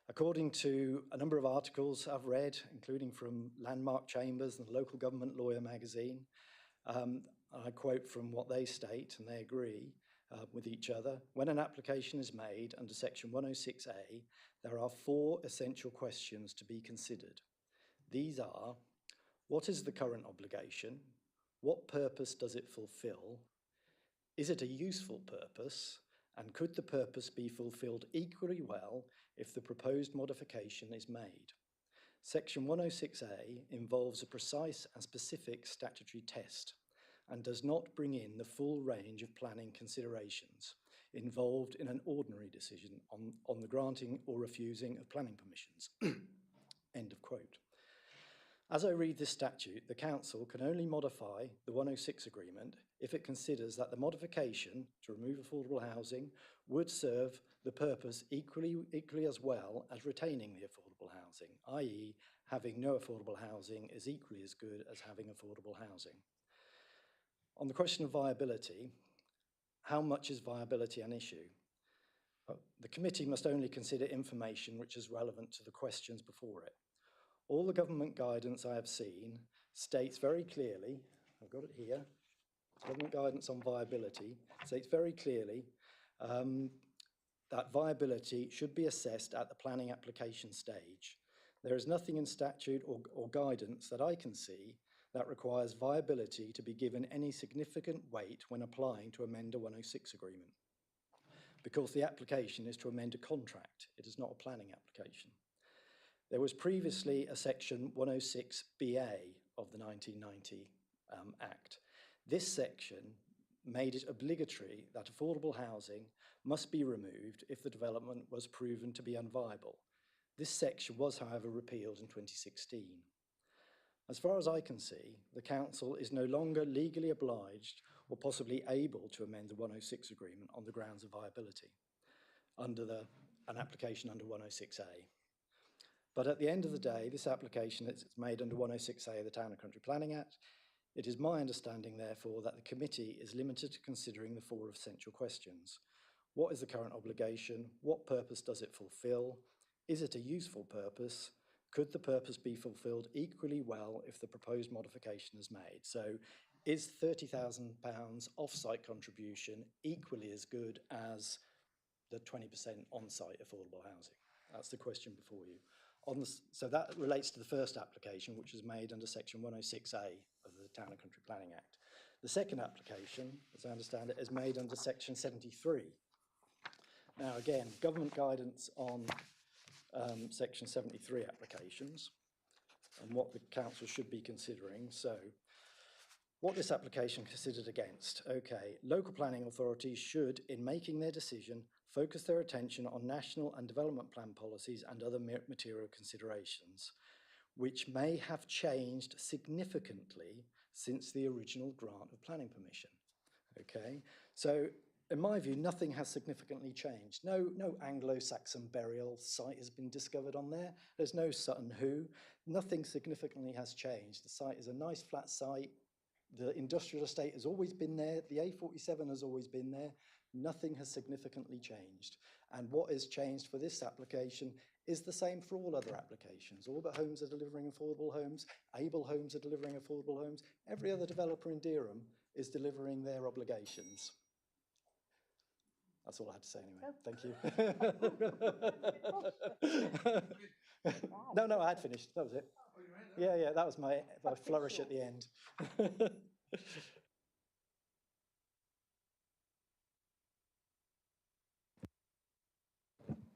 According to a number of articles I've read, including from Landmark Chambers and the Local Government Lawyer magazine, I quote from what they state, and they agree with each other. When an application is made under section 106A, there are 4 essential questions to be considered. These are, what is the current obligation? What purpose does it fulfill? Is it a useful purpose? And could the purpose be fulfilled equally well if the proposed modification is made? Section 106A involves a precise and specific statutory test and does not bring in the full range of planning considerations involved in an ordinary decision on the granting or refusing of planning permissions. End of quote. As I read this statute, the Council can only modify the 106 agreement if it considers that the modification to remove affordable housing would serve the purpose equally as well as retaining the affordable housing, i.e. having no affordable housing is equally as good as having affordable housing. On the question of viability, how much is viability an issue? The committee must only consider information which is relevant to the questions before it. All the government guidance I have seen states very clearly, I've got it here, government guidance on viability states very clearly that viability should be assessed at the planning application stage. There is nothing in statute or guidance that I can see that requires viability to be given any significant weight when applying to amend a 106 agreement, because the application is to amend a contract. It is not a planning application. There was previously a section 106BA of the 1990 Act. This section made it obligatory that affordable housing must be removed if the development was proven to be unviable. This section was, however, repealed in 2016. As far as I can see, the Council is no longer legally obliged or possibly able to amend the 106 agreement on the grounds of viability under an application under 106A. But at the end of the day, this application is made under 106A of the Town and Country Planning Act. It is my understanding, therefore, that the committee is limited to considering the 4 essential questions. What is the current obligation? What purpose does it fulfill? Is it a useful purpose? Could the purpose be fulfilled equally well if the proposed modification is made? So is £30,000 off-site contribution equally as good as the 20% on-site affordable housing? That's the question before you. So that relates to the first application, which was made under section 106A of the Town and Country Planning Act. The second application, as I understand it, is made under section 73. Now again, government guidance on section 73 applications and what the council should be considering. So what this application considered against. Okay, local planning authorities should, in making their decision, focus their attention on national and development plan policies and other material considerations, which may have changed significantly since the original grant of planning permission. Okay, so in my view, nothing has significantly changed. No Anglo-Saxon burial site has been discovered on there. There's no Sutton Hoo. Nothing significantly has changed. The site is a nice flat site. The industrial estate has always been there. The A47 has always been there. Nothing has significantly changed. And what is changed for this application is the same for all other applications. Orbit Homes are delivering affordable homes. Able Homes are delivering affordable homes. Every other developer in Durham is delivering their obligations. That's all I had to say anyway. Thank you. No, I had finished. That was it. Yeah, that was my flourish at the end.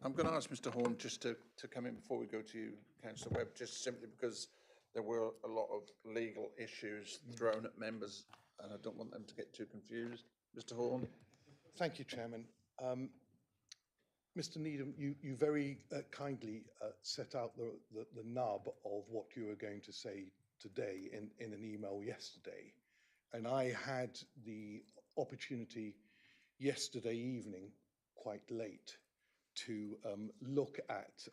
I'm going to ask Mr Horn just to come in before we go to you, Councillor Webb, just simply because there were a lot of legal issues thrown at members and I don't want them to get too confused. Mr Horn. Thank you, Chairman. Mr Needham, you very kindly set out the nub of what you were going to say today in an email yesterday. And I had the opportunity yesterday evening, quite late, to look at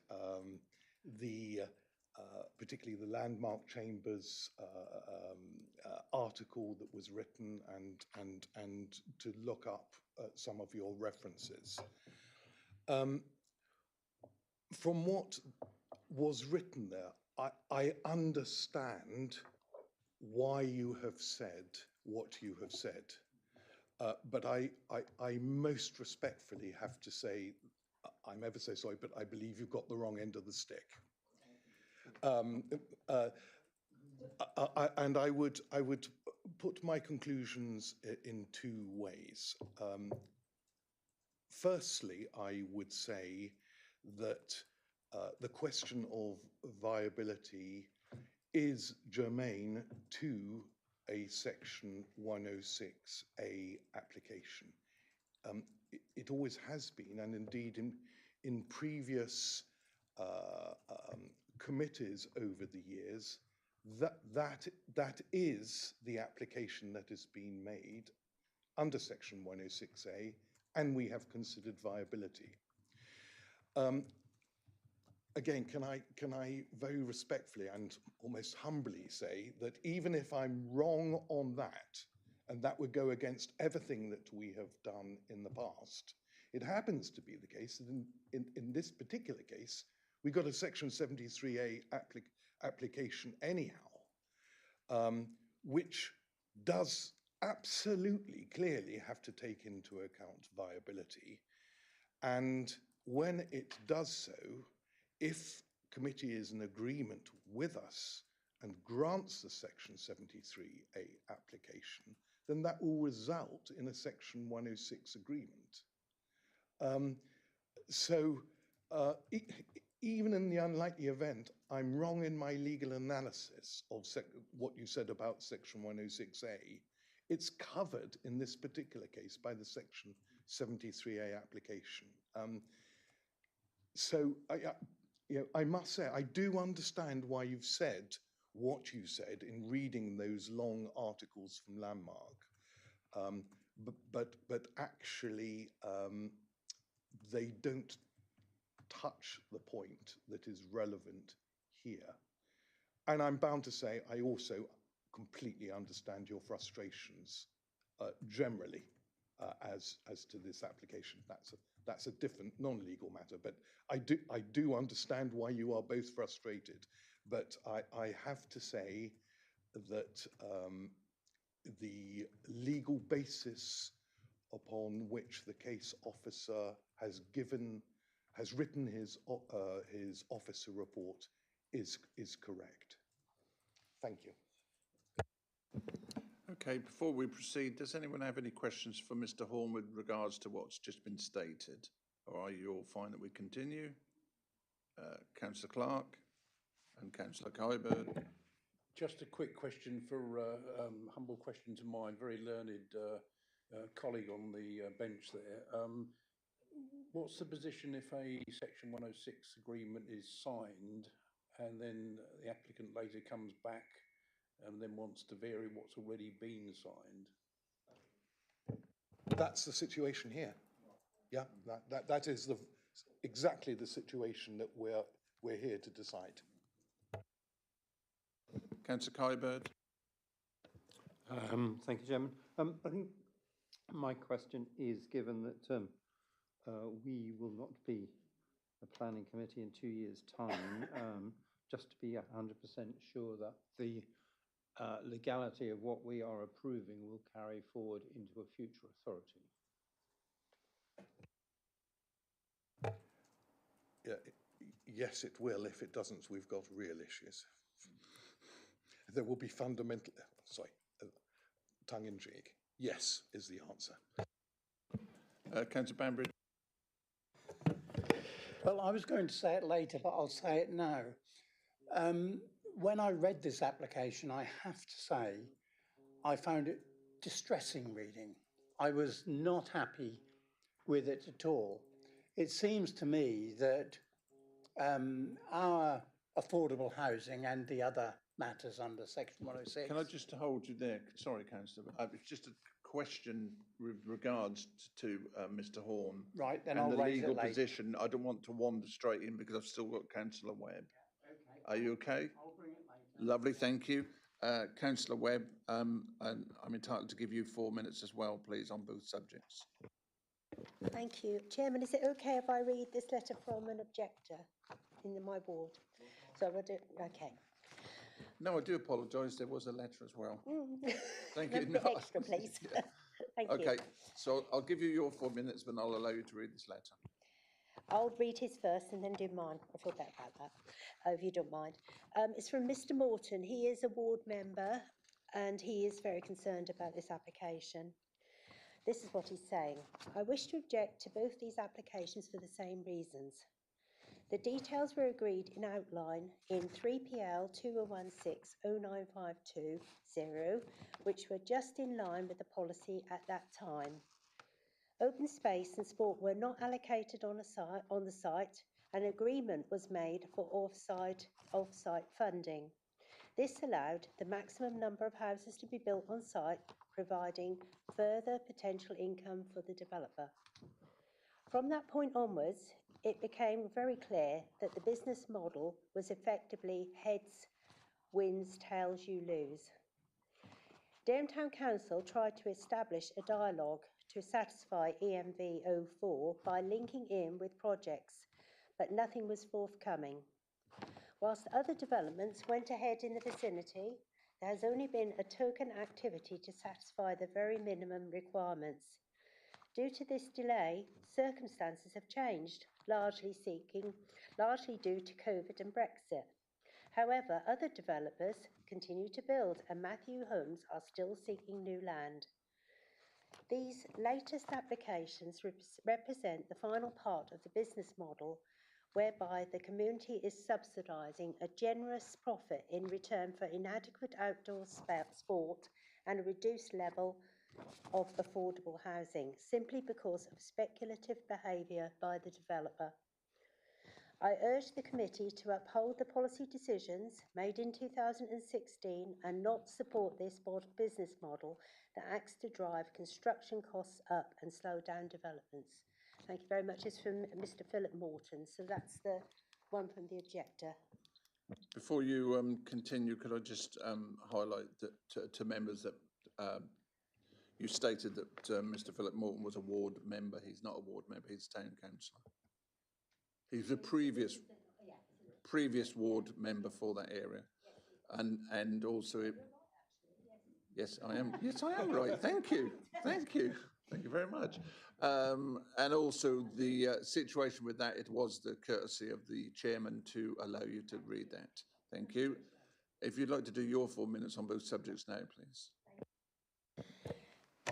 particularly the Landmark Chambers article that was written and to look up some of your references. From what was written there, I understand why you have said what you have said, but I most respectfully have to say, I'm ever so sorry, but I believe you've got the wrong end of the stick. And I would put my conclusions in two ways. Firstly, I would say that the question of viability is germane to a Section 106A application. It always has been, and indeed in previous committees over the years, that is the application that has been made under Section 106A, and we have considered viability. Again, can I very respectfully and almost humbly say that even if I'm wrong on that, and that would go against everything that we have done in the past, it happens to be the case that in this particular case, we got a Section 73A application anyhow, which does absolutely clearly have to take into account viability. And when it does so, if committee is in agreement with us and grants the Section 73A application, then that will result in a Section 106 agreement. Even in the unlikely event I'm wrong in my legal analysis of what you said about Section 106A, it's covered in this particular case by the Section 73A application. I must say, I do understand why you've said what you said in reading those long articles from Landmark, but actually they don't touch the point that is relevant here. And I'm bound to say I also completely understand your frustrations generally as to this application. That's a different non-legal matter, but I do understand why you are both frustrated. But I have to say that the legal basis upon which the case officer has written his officer report is correct. Thank you. Okay, before we proceed, does anyone have any questions for Mr Horn with regards to what's just been stated? Or are you all fine that we continue? Councillor Clark and Councillor Kybird. Just a quick question for, humble question to my very learned colleague on the bench there. What's the position if a Section 106 agreement is signed and then the applicant later comes back and then wants to vary what's already been signed? That's the situation here. Yeah, that is exactly the situation that we're here to decide. Councillor Kybird. Thank you, Chairman. I think my question is, given that we will not be a planning committee in 2 years' time, just to be 100% sure that the legality of what we are approving will carry forward into a future authority. Yeah, yes, it will. If it doesn't, we've got real issues. There will be fundamental, tongue in cheek. Yes, is the answer. Councillor Banbridge. Well, I was going to say it later, but I'll say it now. When I read this application, I have to say, I found it distressing reading. I was not happy with it at all. It seems to me that our affordable housing and the other matters under Section 106. Can I just hold you there? Sorry, Councillor. It's just a question with regards to Mr. Horn. Right, then and I'll the raise legal it later. position. I don't want to wander straight in because I've still got Councillor Webb. Okay. Are you okay? I'll bring it later. Lovely, thank you. Councillor Webb, and I'm entitled to give you 4 minutes as well, please, on both subjects. Thank you. Chairman, is it okay if I read this letter from an objector in my ward? So I'll do, okay. No, I do apologise, there was a letter as well. Thank A you. bit No, extra, please. yeah. Thank you. Okay, so I'll give you your 4 minutes, but I'll allow you to read this letter. I'll read his first and then do mine. I feel better about that, if you don't mind. It's from Mr. Morton. He is a ward member and he is very concerned about this application. This is what he's saying. I wish to object to both these applications for the same reasons. The details were agreed in outline in 3PL 2016-09520, which were just in line with the policy at that time. Open space and sport were not allocated on the site. An agreement was made for off-site funding. This allowed the maximum number of houses to be built on site, providing further potential income for the developer. From that point onwards, it became very clear that the business model was effectively heads wins, tails you lose. Durham Town Council tried to establish a dialogue to satisfy EMV 04 by linking in with projects, but nothing was forthcoming. Whilst other developments went ahead in the vicinity, there has only been a token activity to satisfy the very minimum requirements. Due to this delay, circumstances have changed, largely due to COVID and Brexit. However, other developers continue to build and Matthew Homes are still seeking new land. These latest applications represent the final part of the business model whereby the community is subsidising a generous profit in return for inadequate outdoor sport and a reduced level of affordable housing, simply because of speculative behaviour by the developer. I urge the committee to uphold the policy decisions made in 2016 and not support this business model that acts to drive construction costs up and slow down developments. Thank you very much. It's from Mr. Philip Morton. So that's the one from the objector. Before you continue, could I just highlight that to members that you stated that Mr. Philip Morton was a ward member. He's not a ward member, he's town councillor. He's a previous ward member for that area. And also, yes, I am. Yes, I am right. Thank you. Thank you. Thank you very much. And also the situation with that, it was the courtesy of the chairman to allow you to read that. Thank you. If you'd like to do your 4 minutes on both subjects now, please.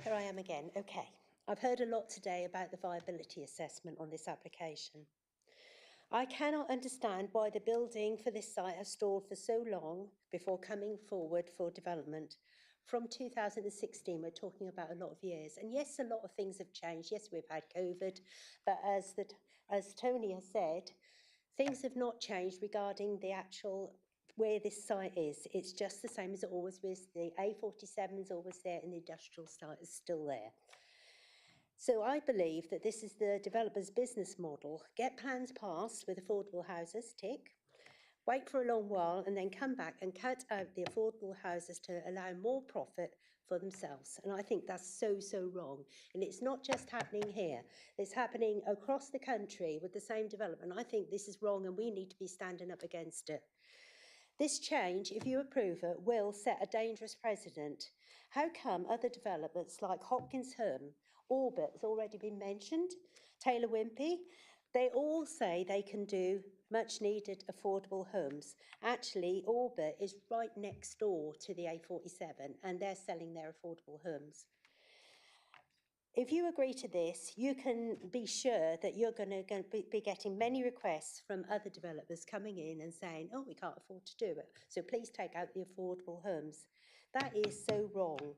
Here I am again. Okay. I've heard a lot today about the viability assessment on this application. I cannot understand why the building for this site has stalled for so long before coming forward for development. From 2016, we're talking about a lot of years. And yes, a lot of things have changed. Yes, we've had COVID, but as Tony has said, things have not changed regarding the actual where this site is. It's just the same as it always was. The A47 is always there and the industrial site is still there. So I believe that this is the developer's business model. Get plans passed with affordable houses, tick. Wait for a long while and then come back and cut out the affordable houses to allow more profit for themselves. And I think that's so, so wrong. And it's not just happening here. It's happening across the country with the same development. I think this is wrong and we need to be standing up against it. This change, if you approve it, will set a dangerous precedent. How come other developments like Hopkins Home, Orbit has already been mentioned, Taylor Wimpey, they all say they can do much needed affordable homes. Actually, Orbit is right next door to the A47 and they're selling their affordable homes. If you agree to this, you can be sure that you're going to be getting many requests from other developers coming in and saying, oh, we can't afford to do it, so please take out the affordable homes. That is so wrong,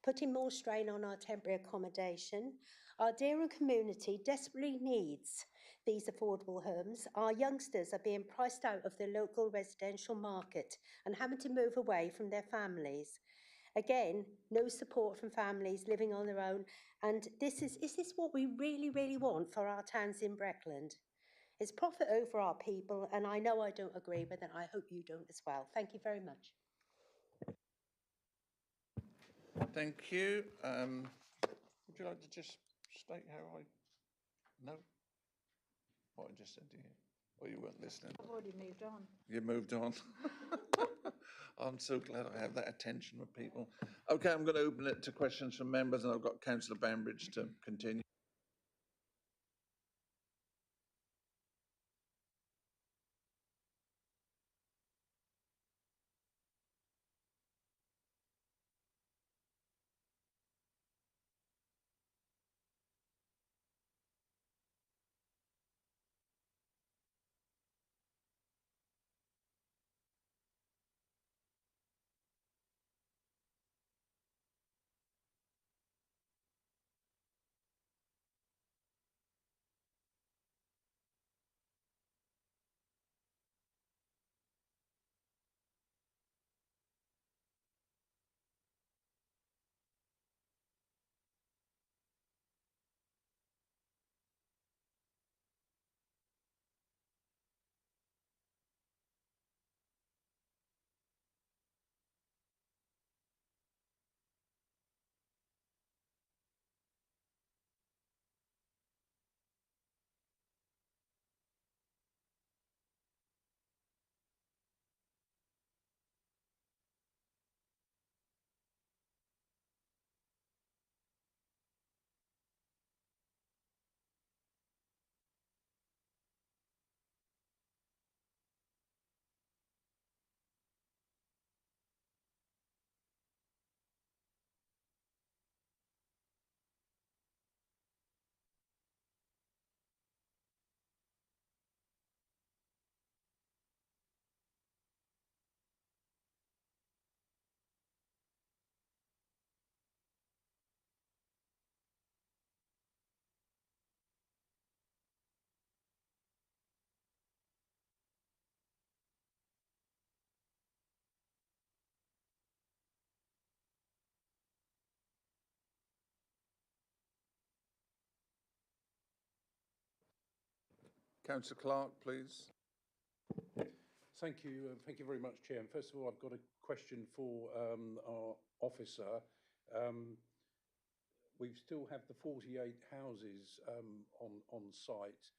putting more strain on our temporary accommodation. Our Durham community desperately needs these affordable homes. Our youngsters are being priced out of the local residential market and having to move away from their families. Again, no support from families living on their own. And is this what we really, really want for our towns in Breckland? It's profit over our people, and I know I don't agree with it. I hope you don't as well. Thank you very much. Thank you. Would you like to just state how I know what I just said to you? Or you weren't listening? I've already moved on. You moved on. I'm so glad I have that attention with people. Okay, I'm going to open it to questions from members, and I've got Councillor Banbridge to continue. Councillor Clark, please. Thank you. Thank you very much, Chair. And first of all, I've got a question for our officer. We still have the 48 houses on site.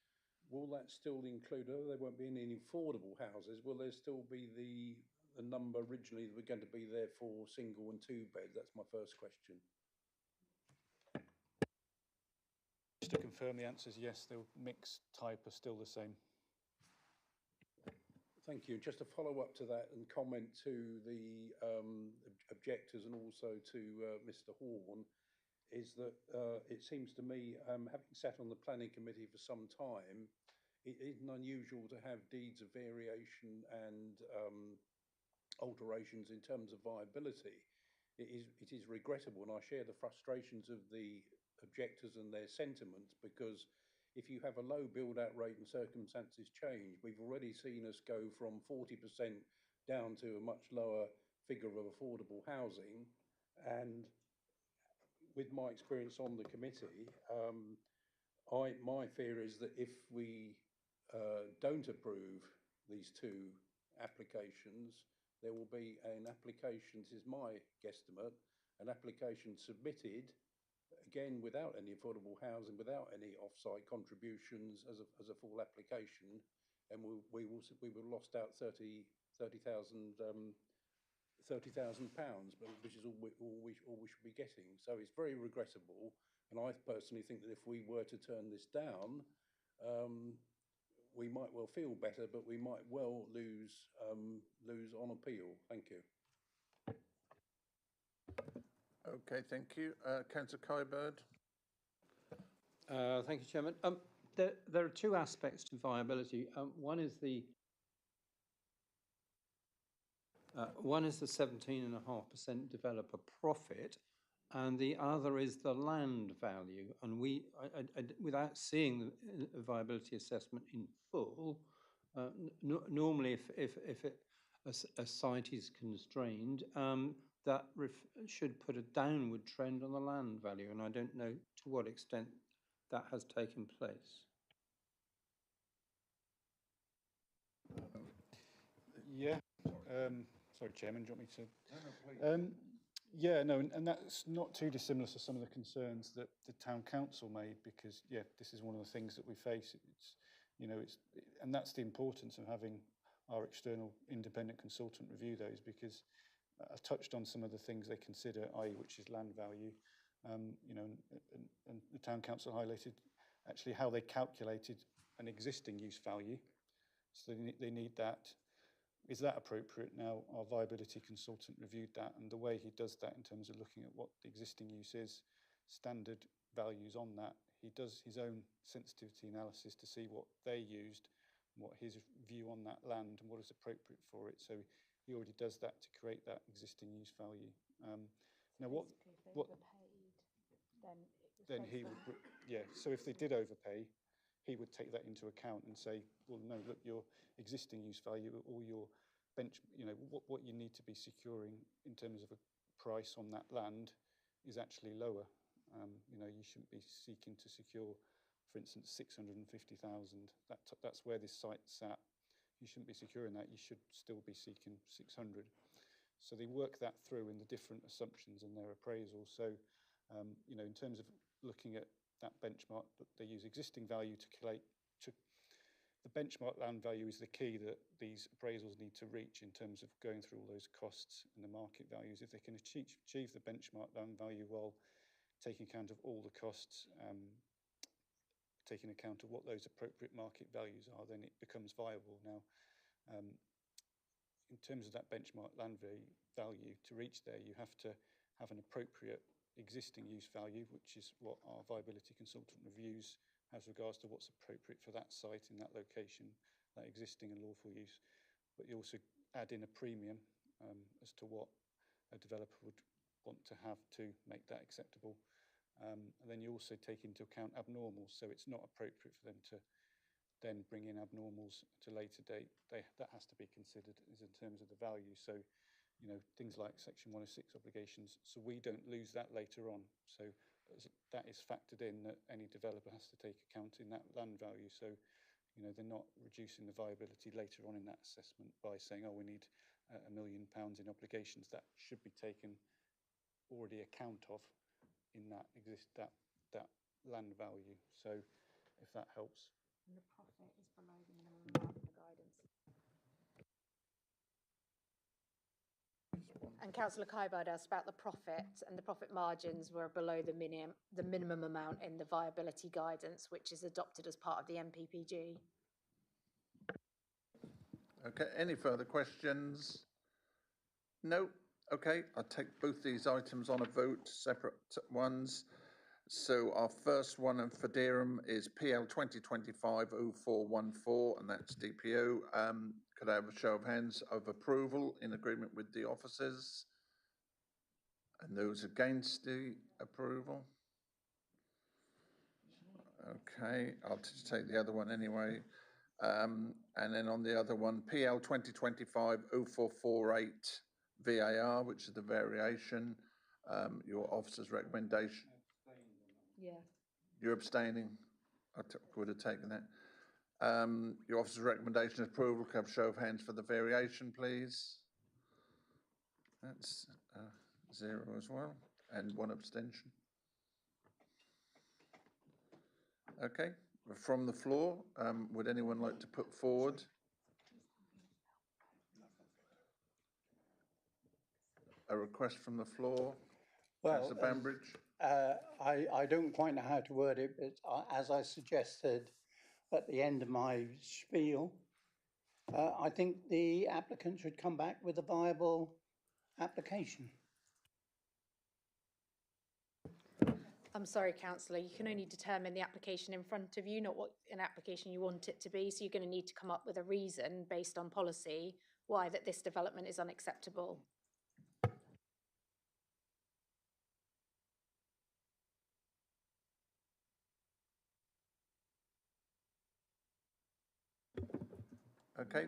Will that still include, although there won't be any affordable houses, will there still be the number originally that were going to be there for single and two beds? That's my first question. Just to confirm, the answer is yes, the mixed type are still the same. Thank you. Just to follow up to that and comment to the objectors and also to Mr. Horn, is that it seems to me, having sat on the planning committee for some time, it isn't unusual to have deeds of variation and alterations in terms of viability. It is regrettable, and I share the frustrations of the objectors and their sentiments, because if you have a low build-out rate and circumstances change, we've already seen us go from 40% down to a much lower figure of affordable housing. And with my experience on the committee, my fear is that if we don't approve these two applications, there will be an application, this is my guesstimate, an application submitted again without any affordable housing, without any off-site contributions as a full application, and we will lost out £30,000, which is all we should be getting. So it's very regrettable, and I personally think that if we were to turn this down, we might well feel better, but we might well lose on appeal. Thank you. Okay, thank you. Councillor Kybird. Thank you, Chairman. There are two aspects to viability. One is the 17.5% developer profit, and the other is the land value. And without seeing the viability assessment in full, normally if a site is constrained, that should put a downward trend on the land value, and I don't know to what extent that has taken place. Yeah. Sorry, Chairman, do you want me to? No, please. Yeah, no, and that's not too dissimilar to some of the concerns that the town council made, because yeah, this is one of the things that we face. And that's the importance of having our external independent consultant review those, because I've touched on some of the things they consider, i.e., which is land value, and the town council highlighted actually how they calculated an existing use value. So they need that. Is that appropriate? Now, our viability consultant reviewed that, and the way he does that in terms of looking at what the existing use is, standard values on that, he does his own sensitivity analysis to see what they used, what his view on that land and what is appropriate for it. So he already does that to create that existing use value. Now, what then he would, yeah. So if they did overpay, he would take that into account and say, well, no, look, your existing use value or your bench, what you need to be securing in terms of a price on that land is actually lower. You shouldn't be seeking to secure, for instance, 650,000. That's where this site's at. You shouldn't be securing that. You should still be seeking 600. So they work that through in the different assumptions in their appraisal. So, in terms of looking at that benchmark, they use existing value to collate. The benchmark land value is the key that these appraisals need to reach in terms of going through all those costs and the market values. If they can achieve the benchmark land value while taking account of all the costs, taking account of what those appropriate market values are, then it becomes viable. Now, in terms of that benchmark land value, to reach there, you have to have an appropriate existing use value, which is what our viability consultant reviews as regards to what's appropriate for that site in that location, that existing and lawful use. But you also add in a premium as to what a developer would want to have to make that acceptable. And then you also take into account abnormals, so it's not appropriate for them to then bring in abnormals at a later date. That has to be considered as in terms of the value. So, things like Section 106 obligations, so we don't lose that later on. So that is factored in, that any developer has to take account in that land value. So, they're not reducing the viability later on in that assessment by saying, oh, we need £1 million in obligations. That should be taken already account of in that land value. So if that helps. And the profit is below the minimum amount in the guidance. And Councillor Kybard asked about the profit, and the profit margins were below the minimum amount in the viability guidance, which is adopted as part of the MPPG. Okay, any further questions? No? Okay, I'll take both these items on a vote, separate ones. So our first one for Dereham is PL 2025-0414, and that's DPO. Could I have a show of hands of approval in agreement with the officers? And those against the approval? Okay, I'll just take the other one anyway. And then on the other one, PL 2025-0448 VAR, which is the variation, your officer's recommendation. Yeah. You're abstaining? I would have taken that. Your officer's recommendation is approval. Can I have a show of hands for the variation, please? That's 0 as well, and 1 abstention. Okay, from the floor, would anyone like to put forward a request from the floor? Well, Councillor Bambridge? I don't quite know how to word it, but as I suggested at the end of my spiel, I think the applicant should come back with a viable application. I'm sorry, councillor, you can only determine the application in front of you, not what an application you want it to be. So you're going to need to come up with a reason based on policy why that this development is unacceptable. Okay.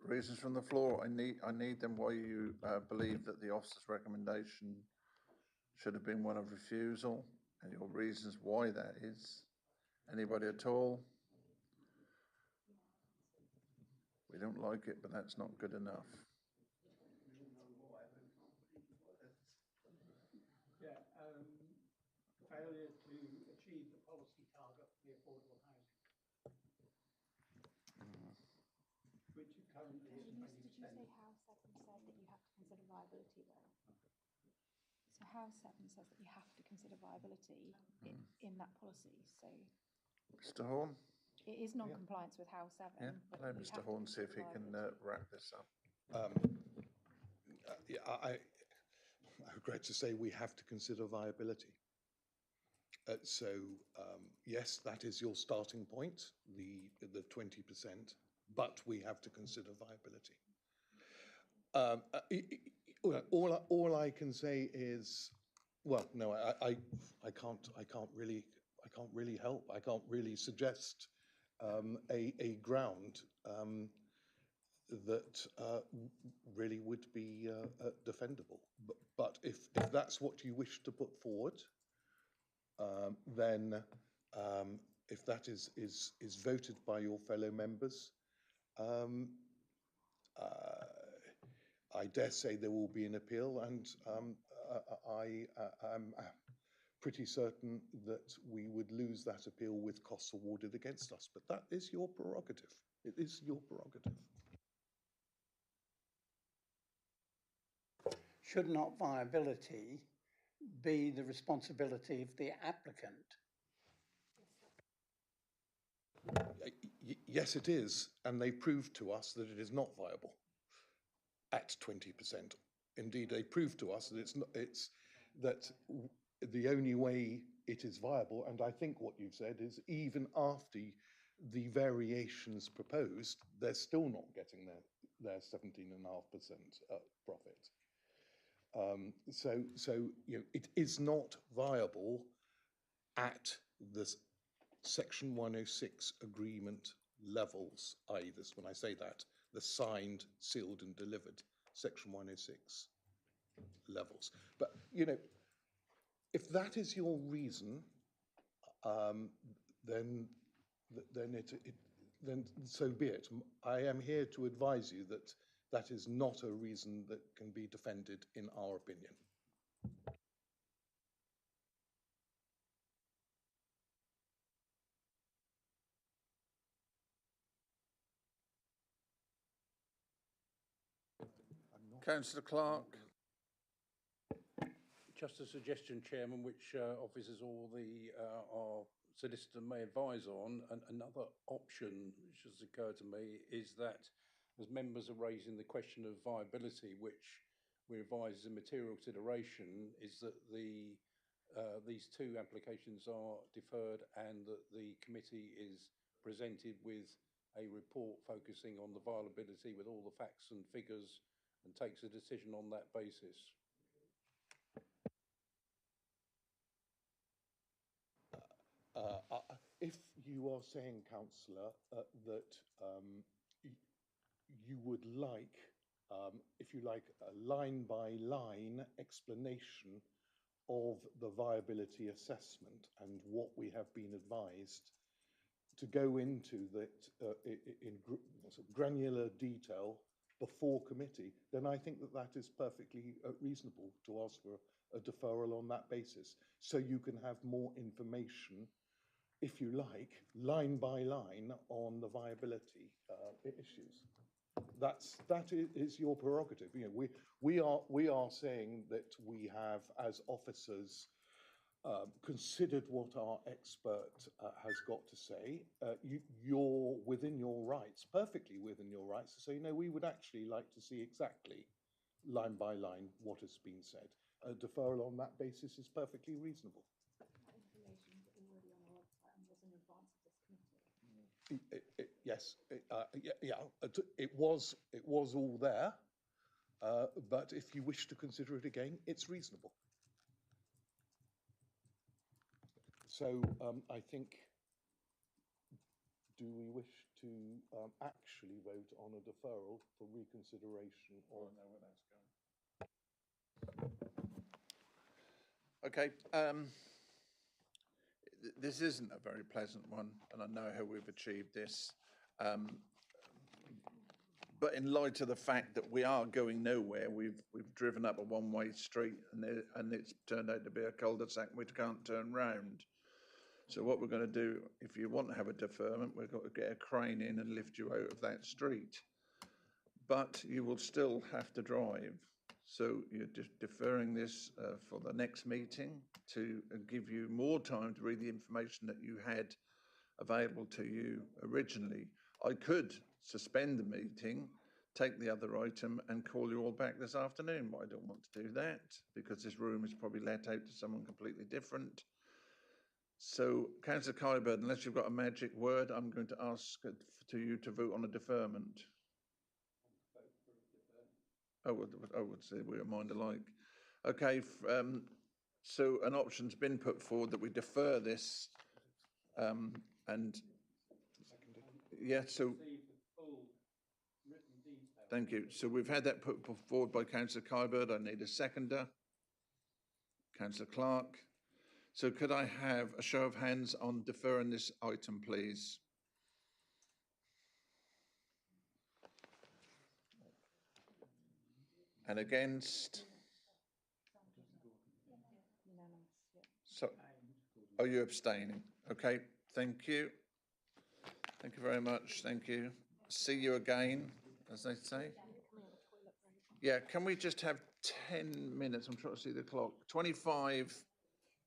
Reasons from the floor. I need them why you believe that the officer's recommendation should have been one of refusal, and your reasons why that is. Anybody at all? We don't like it, but that's not good enough. Yeah, failure to achieve the policy target for the affordable housing, which currently is 20%. Did you say House 7 said that you have to consider viability though? So House 7 says that you have to consider viability in that policy. So Mr. Horn? it is non-compliance with House 7. Yeah, but let you Mr. have to Horn see if he consider can viability. wrap this up. Yeah, I regret to say we have to consider viability. Yes, that is your starting point, the 20%, but we have to consider viability. All I can say is, well, no, I can't really help. I can't really suggest a ground that really would be defendable. But if that's what you wish to put forward, then if that is voted by your fellow members, I dare say there will be an appeal, and I am pretty certain that we would lose that appeal with costs awarded against us. But that is your prerogative. It is your prerogative. Should not viability be the responsibility of the applicant? Yes, it is, and they proved to us that it is not viable at 20%. Indeed, they proved to us that that the only way it is viable, and I think what you've said is even after the variations proposed, they're still not getting their 17.5% profit. So you know, it is not viable at the Section 106 agreement levels, i.e. this, when I say that, the signed, sealed and delivered Section 106 levels. But, you know, if that is your reason, then so be it. I am here to advise you that that is not a reason that can be defended in our opinion. Councillor Clark? Just a suggestion, Chairman, which officers or our solicitor may advise on. Another option which has occurred to me is that as members are raising the question of viability, which we advise is a material consideration, is that these two applications are deferred and that the committee is presented with a report focusing on the viability with all the facts and figures and takes a decision on that basis. If you are saying, Councillor, that you would like, if you like, a line-by-line explanation of the viability assessment and what we have been advised to go into that in granular detail before committee, then I think that that is perfectly reasonable to ask for a deferral on that basis, so you can have more information, if you like, line by line on the viability issues. That is your prerogative. You know, we are saying that we have, as officers, considered what our expert has got to say. You're within your rights, perfectly within your rights, to say, no, we would actually like to see exactly line by line what has been said. A deferral on that basis is perfectly reasonable. Yes, it was all there. But if you wish to consider it again, it's reasonable. So I think, do we wish to actually vote on a deferral for reconsideration of? Okay, this isn't a very pleasant one, and I know how we've achieved this. But in light of the fact that we are going nowhere, we've driven up a one-way street and it's turned out to be a cul-de-sac which can't turn round. So what we're going to do, if you want to have a deferment, we've got to get a crane in and lift you out of that street. But you will still have to drive. So you're deferring this for the next meeting to give you more time to read the information that you had available to you originally. I could suspend the meeting, take the other item and call you all back this afternoon, but I don't want to do that because this room is probably let out to someone completely different. So, Councillor Kyburd, unless you've got a magic word, I'm going to ask to you to vote on a deferment. I would say we're mind alike. Okay, so an option's been put forward that we defer this, and yeah, so thank you. So we've had that put forward by Councillor Kyburd. I need a seconder. Councillor Clark. So could I have a show of hands on deferring this item, please? And against? So, are you abstaining? Okay, thank you. Thank you very much. Thank you. See you again, as they say. Yeah, can we just have 10 minutes? I'm trying to see the clock. 25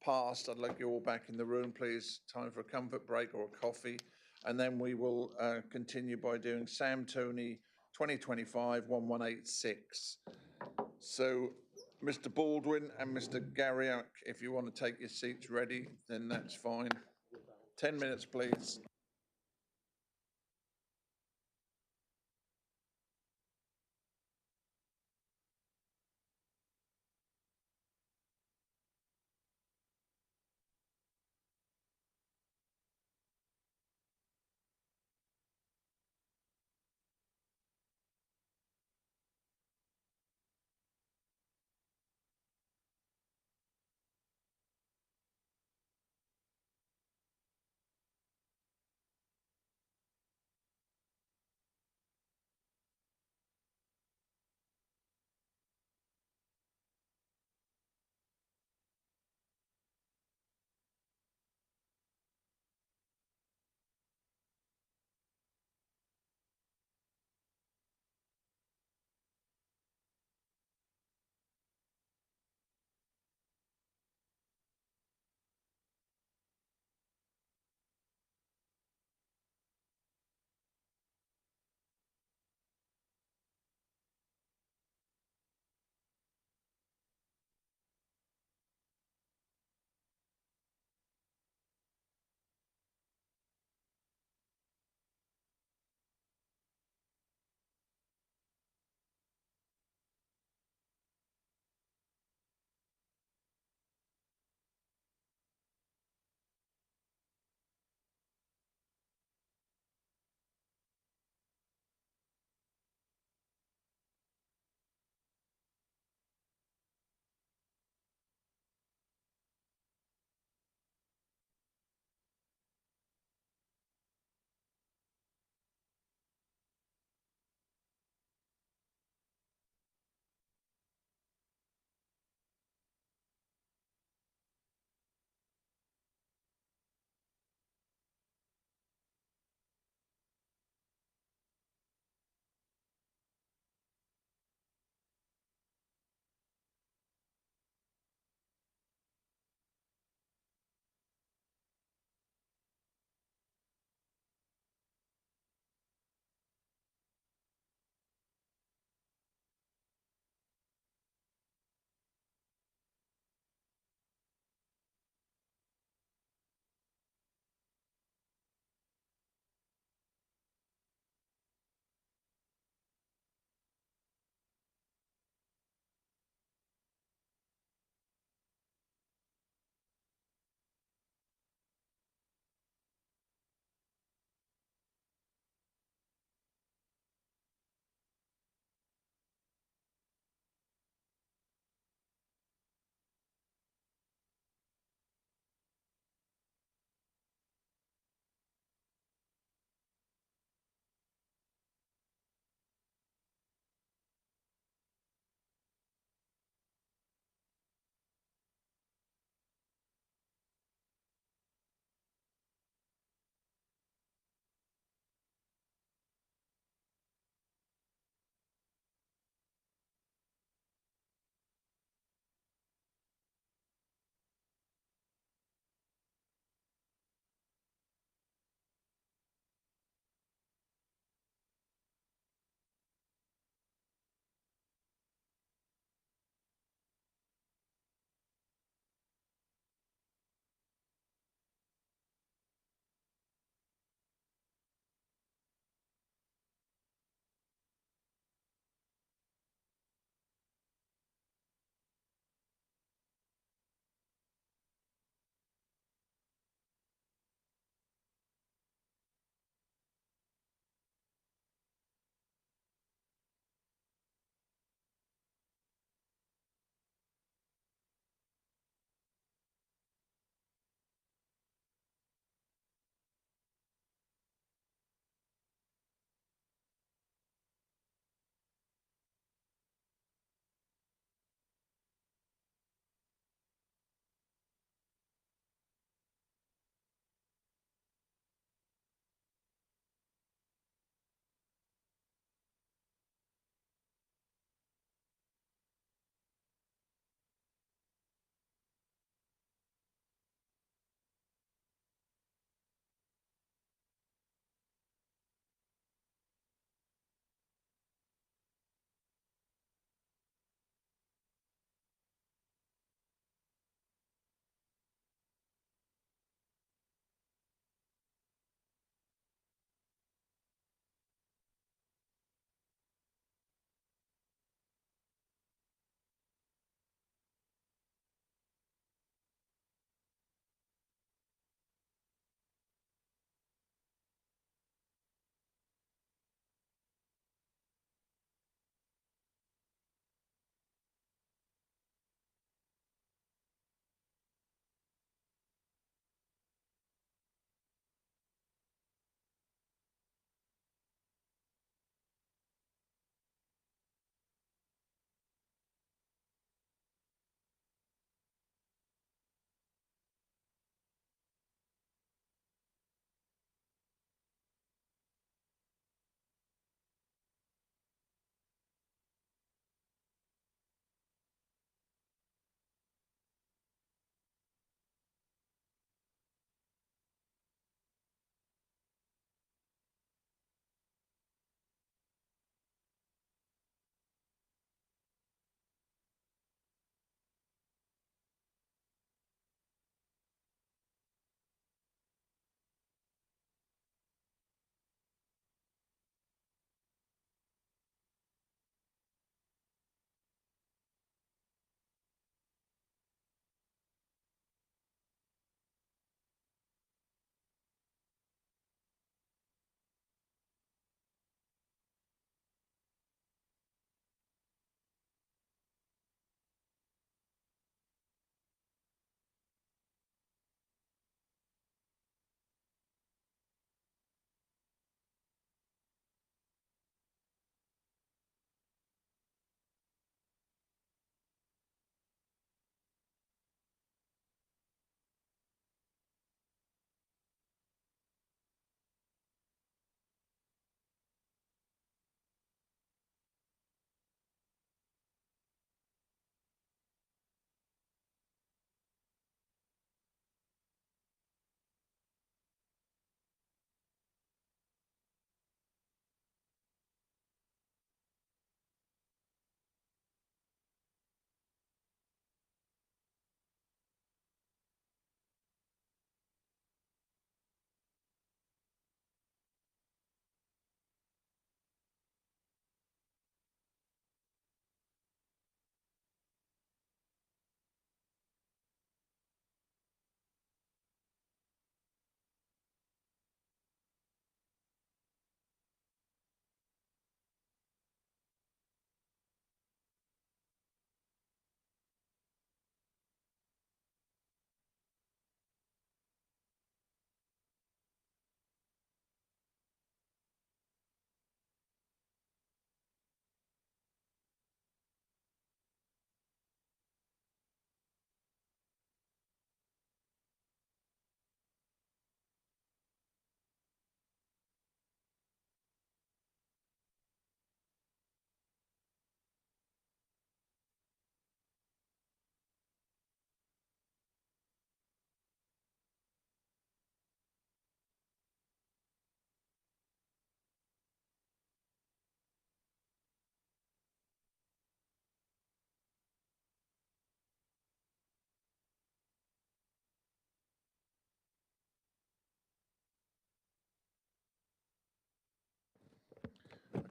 past. I'd like you all back in the room, please. Time for a comfort break or a coffee. And then we will continue by doing Sam Tony 2025-1186. So, Mr. Baldwin and Mr. Garriak, if you want to take your seats ready, then that's fine. 10 minutes, please.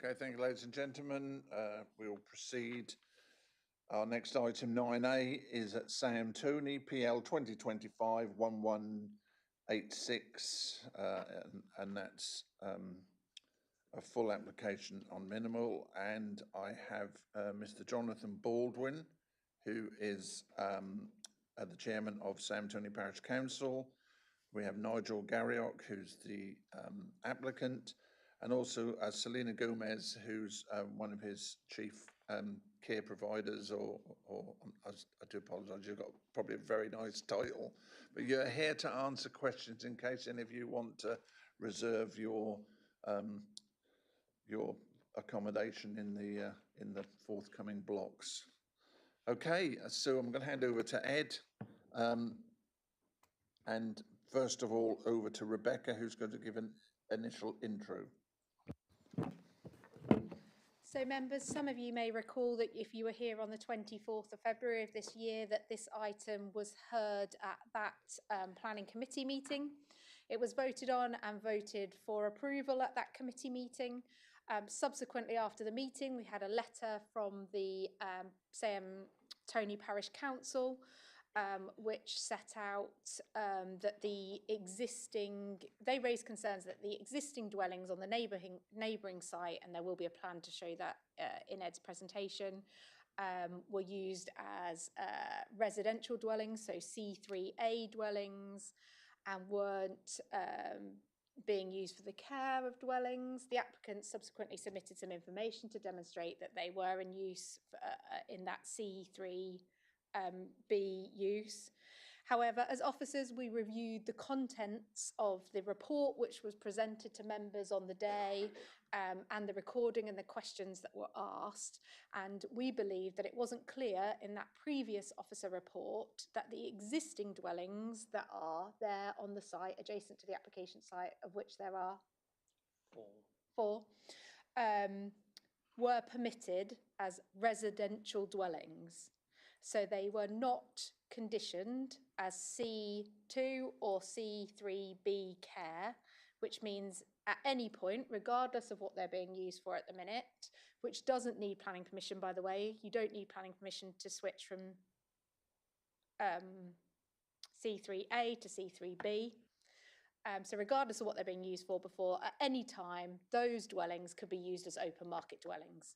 Okay, thank you, ladies and gentlemen. We'll proceed. Our next item 9A is at Sam Tooney, PL 2025-1186, and that's a full application on minimal. And I have Mr. Jonathan Baldwin, who is the chairman of Sam Tooney Parish Council. We have Nigel Garriock, who's the applicant, and also Selena Gomez, who's one of his chief care providers, or I do apologise, you've got probably a very nice title, but you're here to answer questions in case any of you want to reserve your accommodation in the forthcoming blocks. Okay, so I'm going to hand over to Ed, and first of all over to Rebecca, who's going to give an initial intro. So members, some of you may recall that if you were here on the 24th of February of this year, that this item was heard at that planning committee meeting. It was voted on and voted for approval at that committee meeting. Subsequently, after the meeting, we had a letter from the Sam Tooney Parish Council, which set out that they raised concerns that the existing dwellings on the neighbouring site, and there will be a plan to show that in Ed's presentation, were used as residential dwellings, so C3A dwellings, and weren't being used for the care of dwellings. The applicant subsequently submitted some information to demonstrate that they were in use in that C3B use. However, as officers, we reviewed the contents of the report which was presented to members on the day, and the recording and the questions that were asked, and we believe that it wasn't clear in that previous officer report that the existing dwellings that are there on the site, adjacent to the application site, of which there are four, were permitted as residential dwellings. So they were not conditioned as C2 or C3B care, which means at any point, regardless of what they're being used for at the minute, which doesn't need planning permission, by the way, you don't need planning permission to switch from C3A to C3B. So regardless of what they're being used for before, at any time, those dwellings could be used as open market dwellings.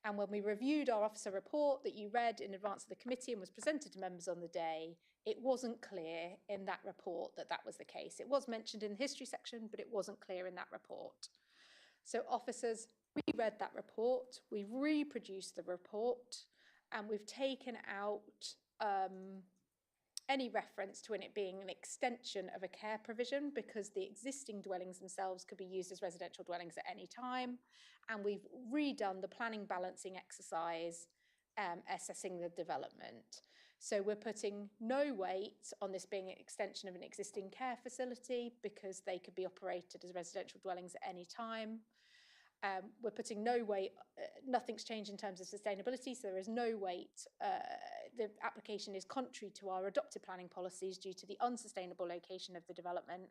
And when we reviewed our officer report that you read in advance of the committee and was presented to members on the day, it wasn't clear in that report that that was the case. It was mentioned in the history section, but it wasn't clear in that report. So officers reread that report, we've reproduced the report, and we've taken out any reference to it being an extension of a care provision, because the existing dwellings themselves could be used as residential dwellings at any time. And we've redone the planning balancing exercise, assessing the development. So we're putting no weight on this being an extension of an existing care facility, because they could be operated as residential dwellings at any time. We're putting no weight, nothing's changed in terms of sustainability, so there is no weight. The application is contrary to our adopted planning policies due to the unsustainable location of the development.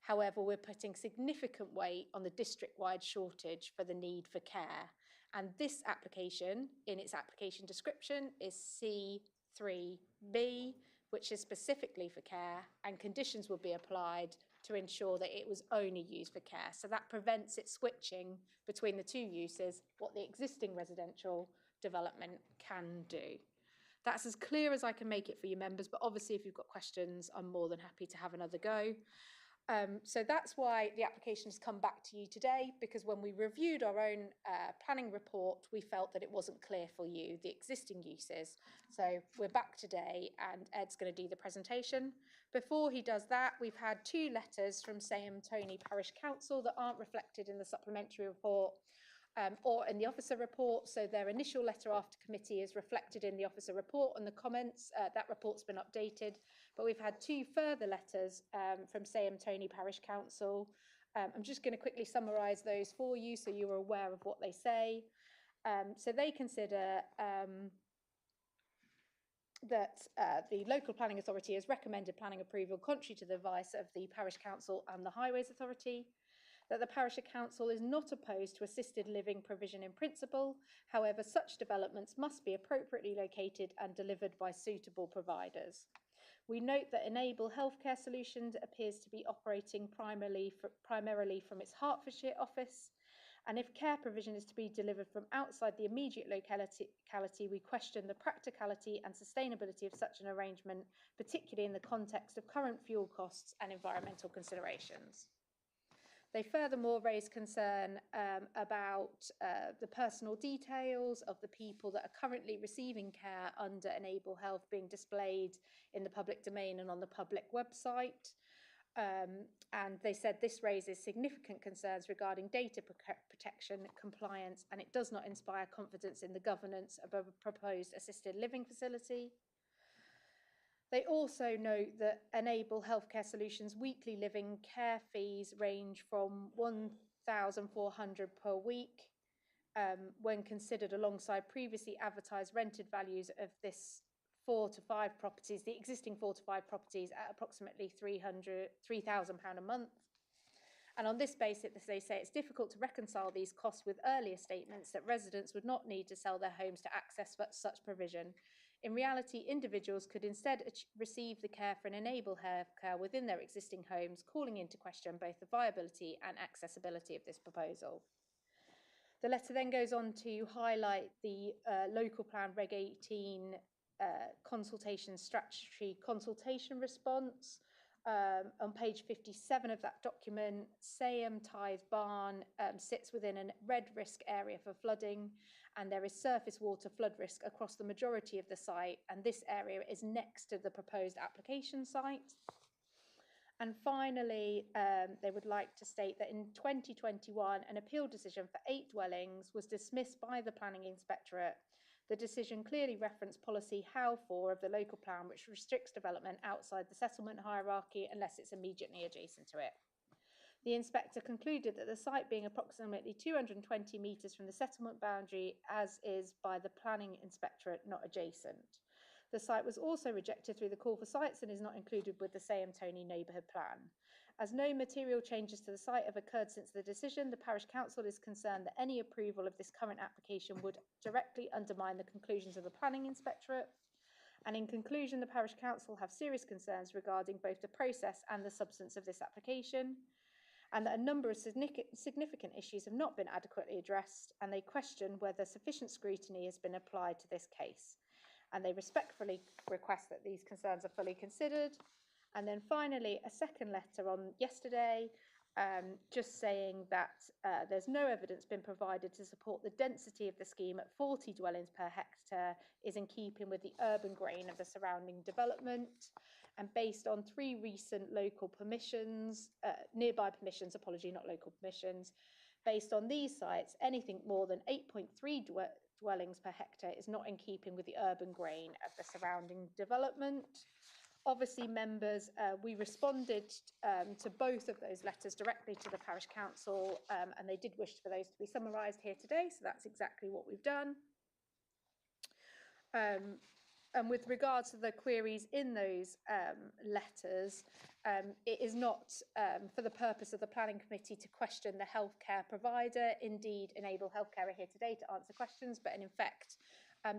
However, we're putting significant weight on the district-wide shortage for the need for care. And this application, in its application description, is C3B, which is specifically for care, and conditions will be applied to ensure that it was only used for care. So that prevents it switching between the two uses, what the existing residential development can do. That's as clear as I can make it for you members, but obviously if you've got questions, I'm more than happy to have another go. So that's why the application has come back to you today, because when we reviewed our own planning report, we felt that it wasn't clear for you, the existing uses. So we're back today and Ed's going to do the presentation. Before he does that, we've had 2 letters from Sam Tooney Parish Council that aren't reflected in the supplementary report or in the officer report. So their initial letter after committee is reflected in the officer report and the comments. That report's been updated. But we've had 2 further letters from Sam Tooney Parish Council. I'm just going to quickly summarise those for you so you're aware of what they say. So they consider that the local planning authority has recommended planning approval contrary to the advice of the Parish Council and the Highways Authority. that the parish council is not opposed to assisted living provision in principle. However, such developments must be appropriately located and delivered by suitable providers. We note that Enable Healthcare Solutions appears to be operating primarily from its Hertfordshire office, and if care provision is to be delivered from outside the immediate locality, we question the practicality and sustainability of such an arrangement, particularly in the context of current fuel costs and environmental considerations. They furthermore raise concern about the personal details of the people that are currently receiving care under Enable Health being displayed in the public domain and on the public website. And they said this raises significant concerns regarding data protection, compliance, and it does not inspire confidence in the governance of a proposed assisted living facility. They also note that Enable Healthcare Solutions weekly living care fees range from £1,400 per week when considered alongside previously advertised rented values of this 4 to 5 properties, the existing 4 to 5 properties at approximately £3,000 a month. And on this basis, they say it's difficult to reconcile these costs with earlier statements that residents would not need to sell their homes to access such provision. In reality, individuals could instead receive the care for an Enable Healthcare within their existing homes, calling into question both the viability and accessibility of this proposal. The letter then goes on to highlight the local plan Reg 18 consultation statutory consultation response. On page 57 of that document, Sayham Tithe Barn sits within a red risk area for flooding, and there is surface water flood risk across the majority of the site, and this area is next to the proposed application site. And finally, they would like to state that in 2021, an appeal decision for 8 dwellings was dismissed by the Planning Inspectorate. The decision clearly referenced policy HOW4 of the local plan, which restricts development outside the settlement hierarchy unless it's immediately adjacent to it. The inspector concluded that the site being approximately 220 metres from the settlement boundary, as is by the Planning Inspectorate, not adjacent. The site was also rejected through the call for sites and is not included with the Sayham Tony neighbourhood plan. As no material changes to the site have occurred since the decision, the parish council is concerned that any approval of this current application would directly undermine the conclusions of the Planning Inspectorate. And in conclusion, the parish council have serious concerns regarding both the process and the substance of this application, and that a number of significant issues have not been adequately addressed, and they question whether sufficient scrutiny has been applied to this case. And they respectfully request that these concerns are fully considered. And then finally, a second letter on yesterday, just saying that there's no evidence been provided to support the density of the scheme at 40 dwellings per hectare is in keeping with the urban grain of the surrounding development. And based on 3 recent local permissions, nearby permissions, not local permissions, based on these sites, anything more than 8.3 dwellings per hectare is not in keeping with the urban grain of the surrounding development. Obviously, members, we responded to both of those letters directly to the parish council, and they did wish for those to be summarised here today, so that's exactly what we've done. And with regards to the queries in those letters, it is not for the purpose of the planning committee to question the healthcare provider. Indeed, Enable Healthcare are here today to answer questions, but in effect,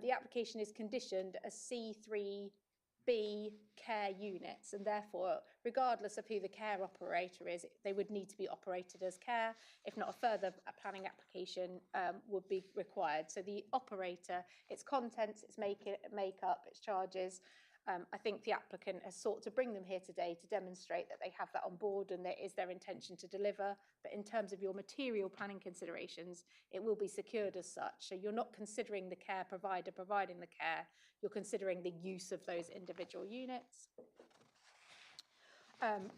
the application is conditioned as C3B care units, and therefore, regardless of who the care operator is, they would need to be operated as care. If not, a further planning application would be required. So the operator, its contents, its makeup, its charges, I think the applicant has sought to bring them here today to demonstrate that they have that on board and that is their intention to deliver. But in terms of your material planning considerations, it will be secured as such. So you're not considering the care provider providing the care, you're considering the use of those individual units.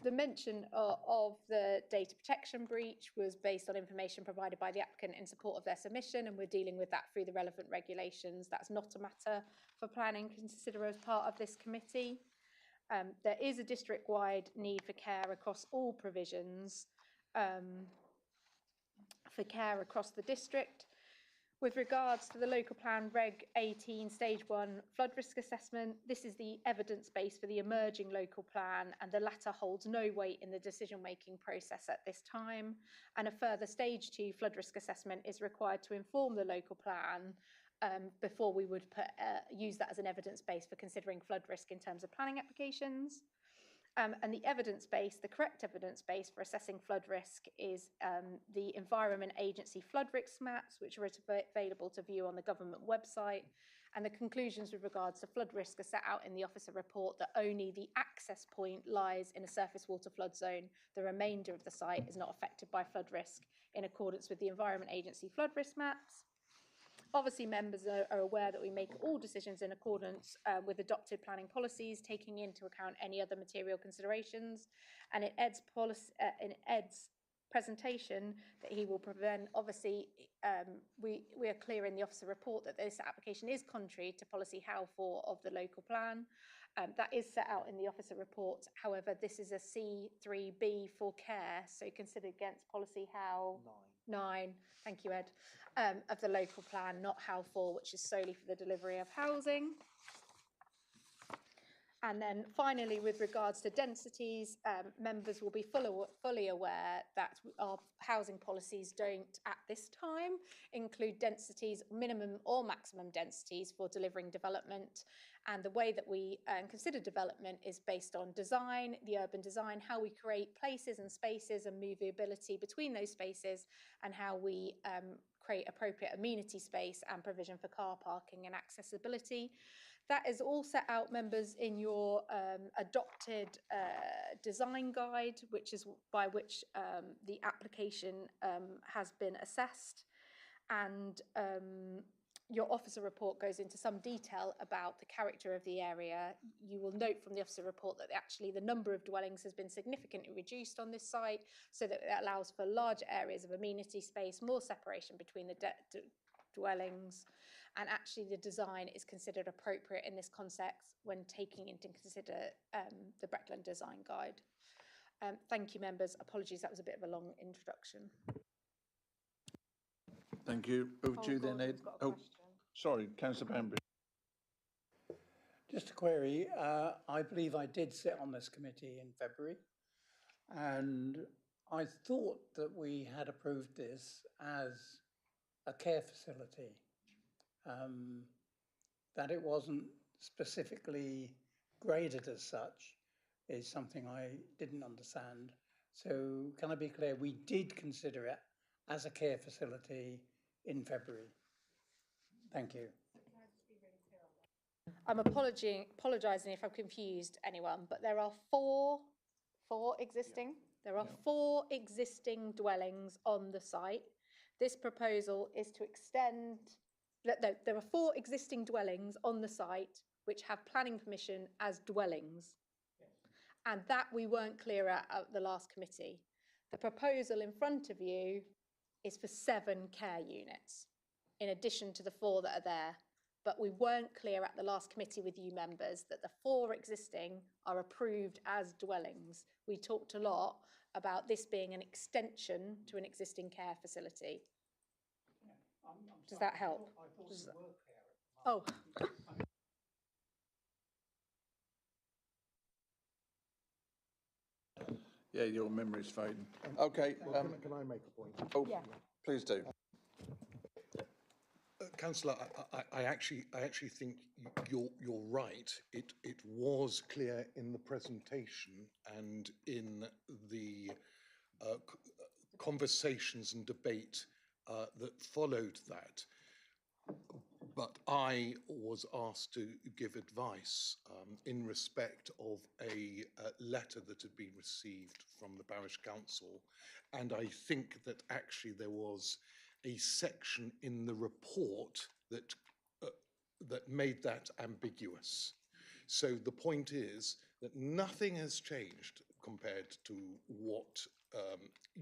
The mention of the data protection breach was based on information provided by the applicant in support of their submission, and we're dealing with that through the relevant regulations. That's not a matter for planning to consider as part of this committee. There is a district-wide need for care across all provisions for care across the district. With regards to the local plan Reg 18 Stage 1 flood risk assessment, this is the evidence base for the emerging local plan, and the latter holds no weight in the decision-making process at this time. And a further Stage 2 flood risk assessment is required to inform the local plan before we would use that as an evidence base for considering flood risk in terms of planning applications. And the evidence base, the correct evidence base for assessing flood risk is the Environment Agency flood risk maps, which are available to view on the government website. And the conclusions with regards to flood risk are set out in the officer report that only the access point lies in a surface water flood zone. The remainder of the site is not affected by flood risk in accordance with the Environment Agency flood risk maps. Obviously, members are aware that we make all decisions in accordance with adopted planning policies, taking into account any other material considerations. And in Ed's presentation that he will prevent, obviously, we are clear in the officer report that this application is contrary to policy HOW 4 of the local plan. That is set out in the officer report. However, this is a C3B for care, so considered against policy HOW 9. Thank you, Ed. Of the local plan, not HOW 4, which is solely for the delivery of housing. And then finally, with regards to densities, members will be fully aware that our housing policies don't at this time include densities, minimum or maximum densities for delivering development. And the way that we consider development is based on design, the urban design, how we create places and spaces and movability between those spaces, and how we create appropriate amenity space and provision for car parking and accessibility. That is all set out, members, in your adopted design guide, which is by which the application has been assessed. And your officer report goes into some detail about the character of the area. You will note from the officer report that actually the number of dwellings has been significantly reduced on this site, so that it allows for large areas of amenity space, more separation between the dwellings, and actually the design is considered appropriate in this context when taking into consider the Breckland design guide. Thank you, members. Apologies, that was a bit of a long introduction. Thank you. Over to you then, Ed. Oh, sorry, Councillor Banbury. Just a query. I believe I did sit on this committee in February, and I thought that we had approved this as a care facility. That it wasn't specifically graded as such is something I didn't understand. So can I be clear, we did consider it as a care facility in February? Thank you. I'm apologising if I've confused anyone, but there are four existing. There are 4 existing dwellings on the site. This proposal is to extend. No, there are 4 existing dwellings on the site which have planning permission as dwellings. And that we weren't clear at the last committee. The proposal in front of you is for 7 care units, in addition to the 4 that are there. But we weren't clear at the last committee with you members that the 4 existing are approved as dwellings. We talked a lot about this being an extension to an existing care facility. Does that help? Oh. Yeah, your memory's fading. Okay. Can I make a point? Oh, yeah. Please do. Councillor, I actually think you're right. It was clear in the presentation and in the conversations and debate that followed that. But I was asked to give advice in respect of a letter that had been received from the parish council, and I think that actually there was a section in the report that that made that ambiguous. So the point is that nothing has changed compared to what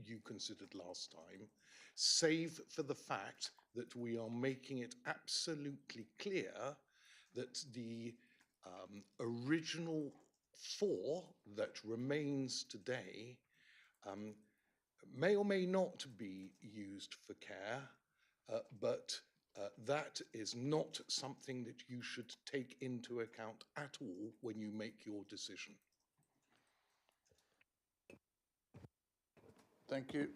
you considered last time, save for the fact that we are making it absolutely clear that the original 4 that remains today may or may not be used for care, but That is not something that you should take into account at all when you make your decision. Thank you.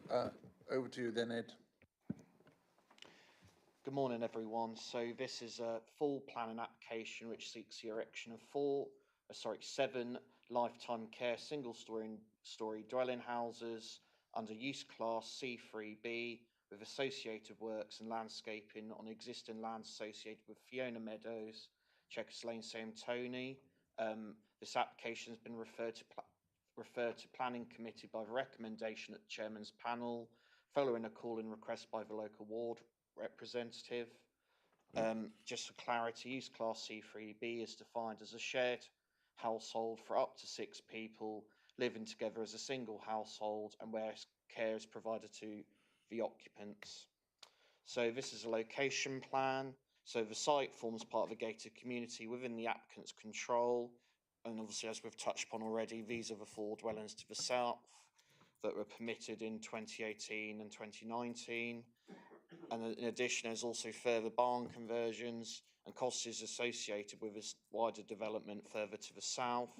Over to you then, Ed. Good morning, everyone. So this is a full planning application which seeks the erection of 7 lifetime care single-story dwelling houses under use class C3B with associated works and landscaping on existing land associated with Fiona Meadows, Chequers Lane, Same Tony. This application has been referred to Planning Committee by the recommendation at the Chairman's panel, following a call-in request by the local ward representative. Just for clarity, use class C3B is defined as a shared household for up to 6 people living together as a single household and where care is provided to the occupants. So this is a location plan. So the site forms part of a gated community within the applicant's control. And obviously, as we've touched upon already, these are the 4 dwellings to the south that were permitted in 2018 and 2019. And in addition, there's also further barn conversions and costs associated with this wider development further to the south.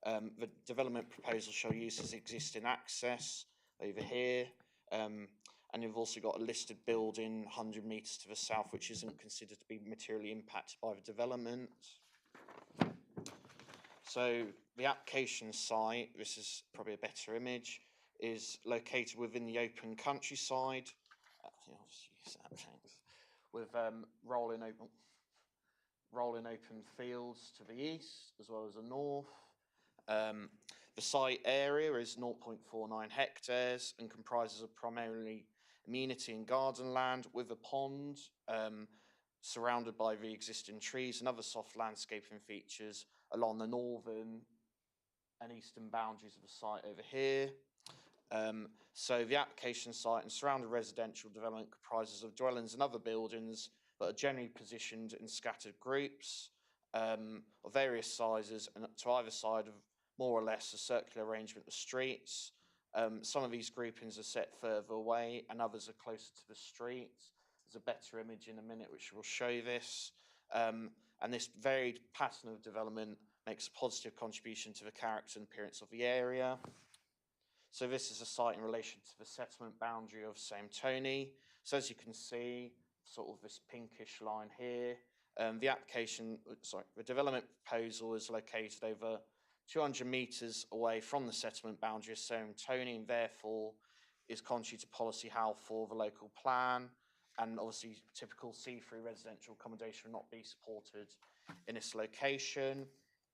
The development proposal shall use as existing access over here. And you've also got a listed building 100 metres to the south, which isn't considered to be materially impacted by the development. So the application site, this is probably a better image, is located within the open countryside. With rolling open fields to the east as well as the north. The site area is 0.49 hectares and comprises of primarily amenity and garden land with a pond surrounded by the existing trees and other soft landscaping features along the northern and eastern boundaries of the site over here. So the application site and surrounding residential development comprises of dwellings and other buildings that are generally positioned in scattered groups of various sizes and to either side of more or less a circular arrangement of streets. Some of these groupings are set further away and others are closer to the streets. There's a better image in a minute which will show this. And this varied pattern of development makes a positive contribution to the character and appearance of the area. So this is a site in relation to the settlement boundary of Same Tony. So as you can see, sort of this pinkish line here, the development proposal is located over 200 metres away from the settlement boundary of Same Tony and therefore is contrary to policy held for the local plan, and obviously typical C3 residential accommodation will not be supported in this location.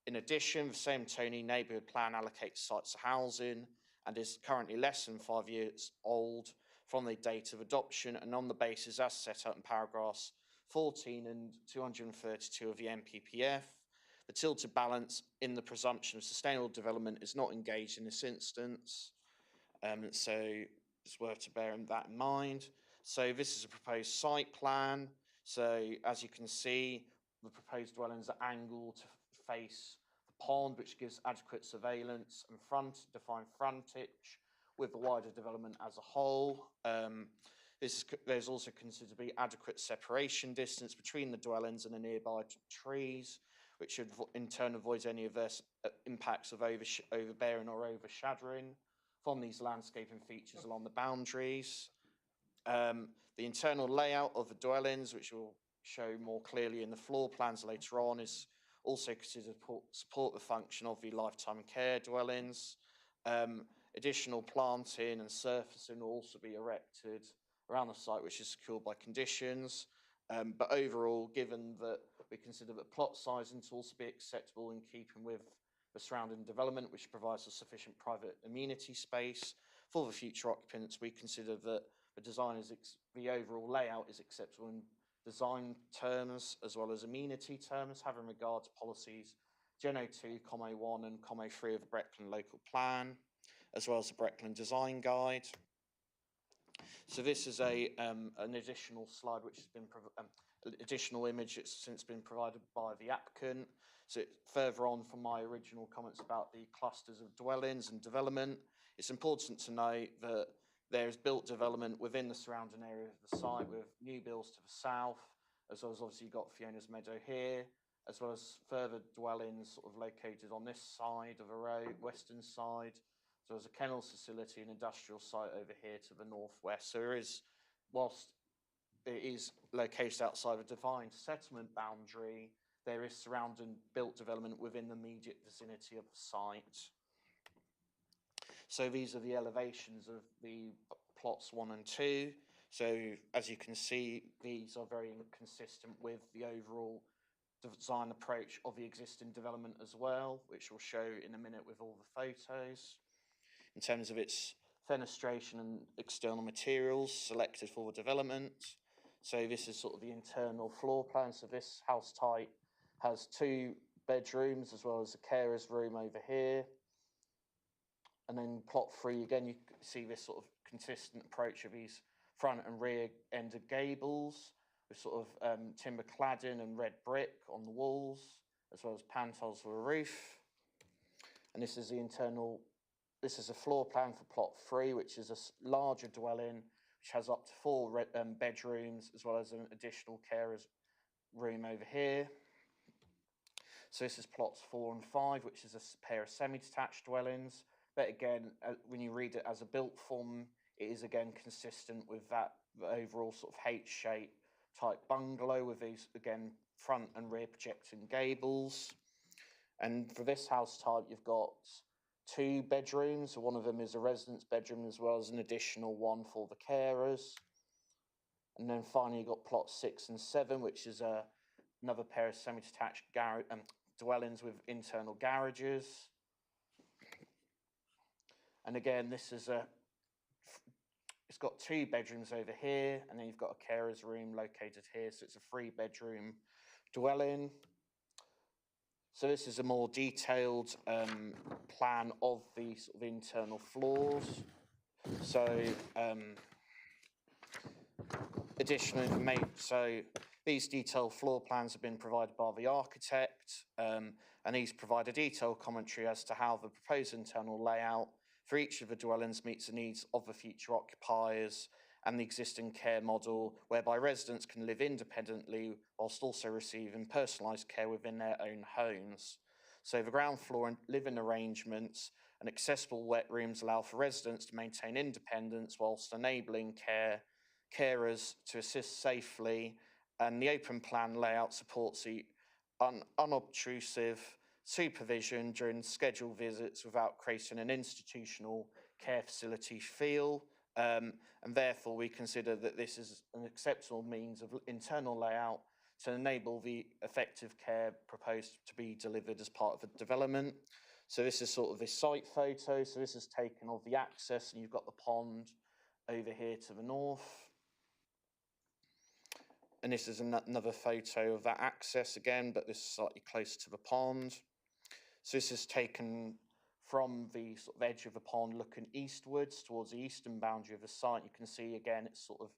In addition, the Same Tony neighbourhood plan allocates sites to housing and is currently less than 5 years old from the date of adoption and on the basis as set out in paragraphs 14 and 232 of the NPPF. The tilted balance in the presumption of sustainable development is not engaged in this instance. So it's worth to bear that in mind. So this is a proposed site plan. So as you can see, the proposed dwellings are angled to face the pond, which gives adequate surveillance and defined frontage with the wider development as a whole. There's also considered to be adequate separation distance between the dwellings and the nearby trees, which should in turn avoid any adverse impacts of overbearing or overshadowing from these landscaping features along the boundaries. The internal layout of the dwellings, which we'll show more clearly in the floor plans later on, is also considered to support the function of the lifetime care dwellings. Additional planting and surfacing will also be erected around the site, which is secured by conditions. But overall, given that we consider that plot sizing to also be acceptable in keeping with the surrounding development, which provides a sufficient private amenity space for the future occupants, we consider that the overall layout is acceptable in design terms as well as amenity terms, having regard to policies Gen 02, COM01 and COM03 of the Breckland local plan, as well as the Breckland design guide. So this is an additional slide which has been additional image that's since been provided by the applicant. So further on from my original comments about the clusters of dwellings and development, it's important to note that there is built development within the surrounding area of the site with new builds to the south as well as obviously you've got Fiona's Meadow here, as well as further dwellings sort of located on this side of the road, western side, as well as a kennels facility and industrial site over here to the northwest. So there is, whilst it is located outside a defined settlement boundary, there is surrounding built development within the immediate vicinity of the site. So these are the elevations of the plots 1 and 2. So as you can see, these are very consistent with the overall design approach of the existing development as well, which we'll show in a minute with all the photos. In terms of its fenestration and external materials selected for the development. So this is sort of the internal floor plan. So this house type has 2 bedrooms as well as a carer's room over here. And then plot 3, again, you see this sort of consistent approach of these front and rear end of gables with sort of timber cladding and red brick on the walls, as well as pantiles for a roof. And this is the internal, this is a floor plan for plot 3, which is a larger dwelling, which has up to 4 bedrooms, as well as an additional carer's room over here. So this is plots 4 and 5, which is a pair of semi-detached dwellings. But again, when you read it as a built form, it is again consistent with that overall sort of H-shape type bungalow with these, again, front and rear projecting gables. And for this house type, you've got 2 bedrooms. One of them is a residence bedroom as well as an additional one for the carers. And then finally, you've got plots 6 and 7, which is another pair of semi-detached dwellings with internal garages. And again, this is it's got 2 bedrooms over here, and then you've got a carer's room located here. So it's a 3-bedroom dwelling. So this is a more detailed plan of the sort of internal floors. So additional information. So these detailed floor plans have been provided by the architect, and these provide a detailed commentary as to how the proposed internal layout for each of the dwellings meets the needs of the future occupiers and the existing care model, whereby residents can live independently whilst also receiving personalised care within their own homes. So the ground floor and living arrangements and accessible wet rooms allow for residents to maintain independence whilst enabling carers to assist safely, and the open plan layout supports the unobtrusive supervision during scheduled visits without creating an institutional care facility feel. And therefore, we consider that this is an acceptable means of internal layout to enable the effective care proposed to be delivered as part of the development. So this is sort of this site photo. So this is taken of the access, and you've got the pond over here to the north. And this is another photo of that access again, but this is slightly closer to the pond. So this is taken from the sort of edge of the pond looking eastwards towards the eastern boundary of the site. You can see again it's sort of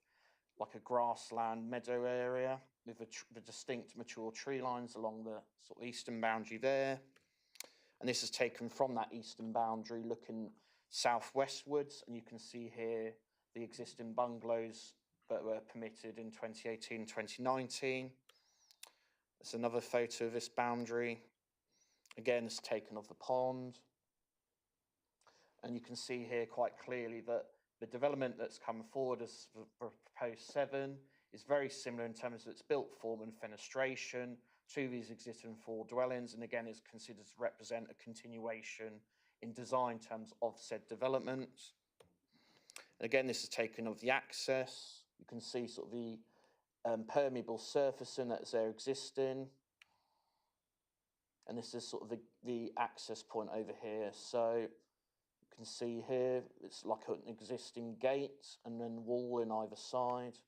like a grassland meadow area with the distinct mature tree lines along the sort of eastern boundary there. And this is taken from that eastern boundary looking southwestwards, and you can see here the existing bungalows that were permitted in 2018, 2019. There's another photo of this boundary. Again, it's taken of the pond. And you can see here quite clearly that the development that's come forward as the proposed 7 is very similar in terms of its built form and fenestration to these existing 4 dwellings, and again is considered to represent a continuation in design terms of said development. And again, this is taken of the access. You can see sort of the permeable surfacing that's there existing. And this is sort of the access point over here. So you can see here, it's like an existing gate and then wall in either side.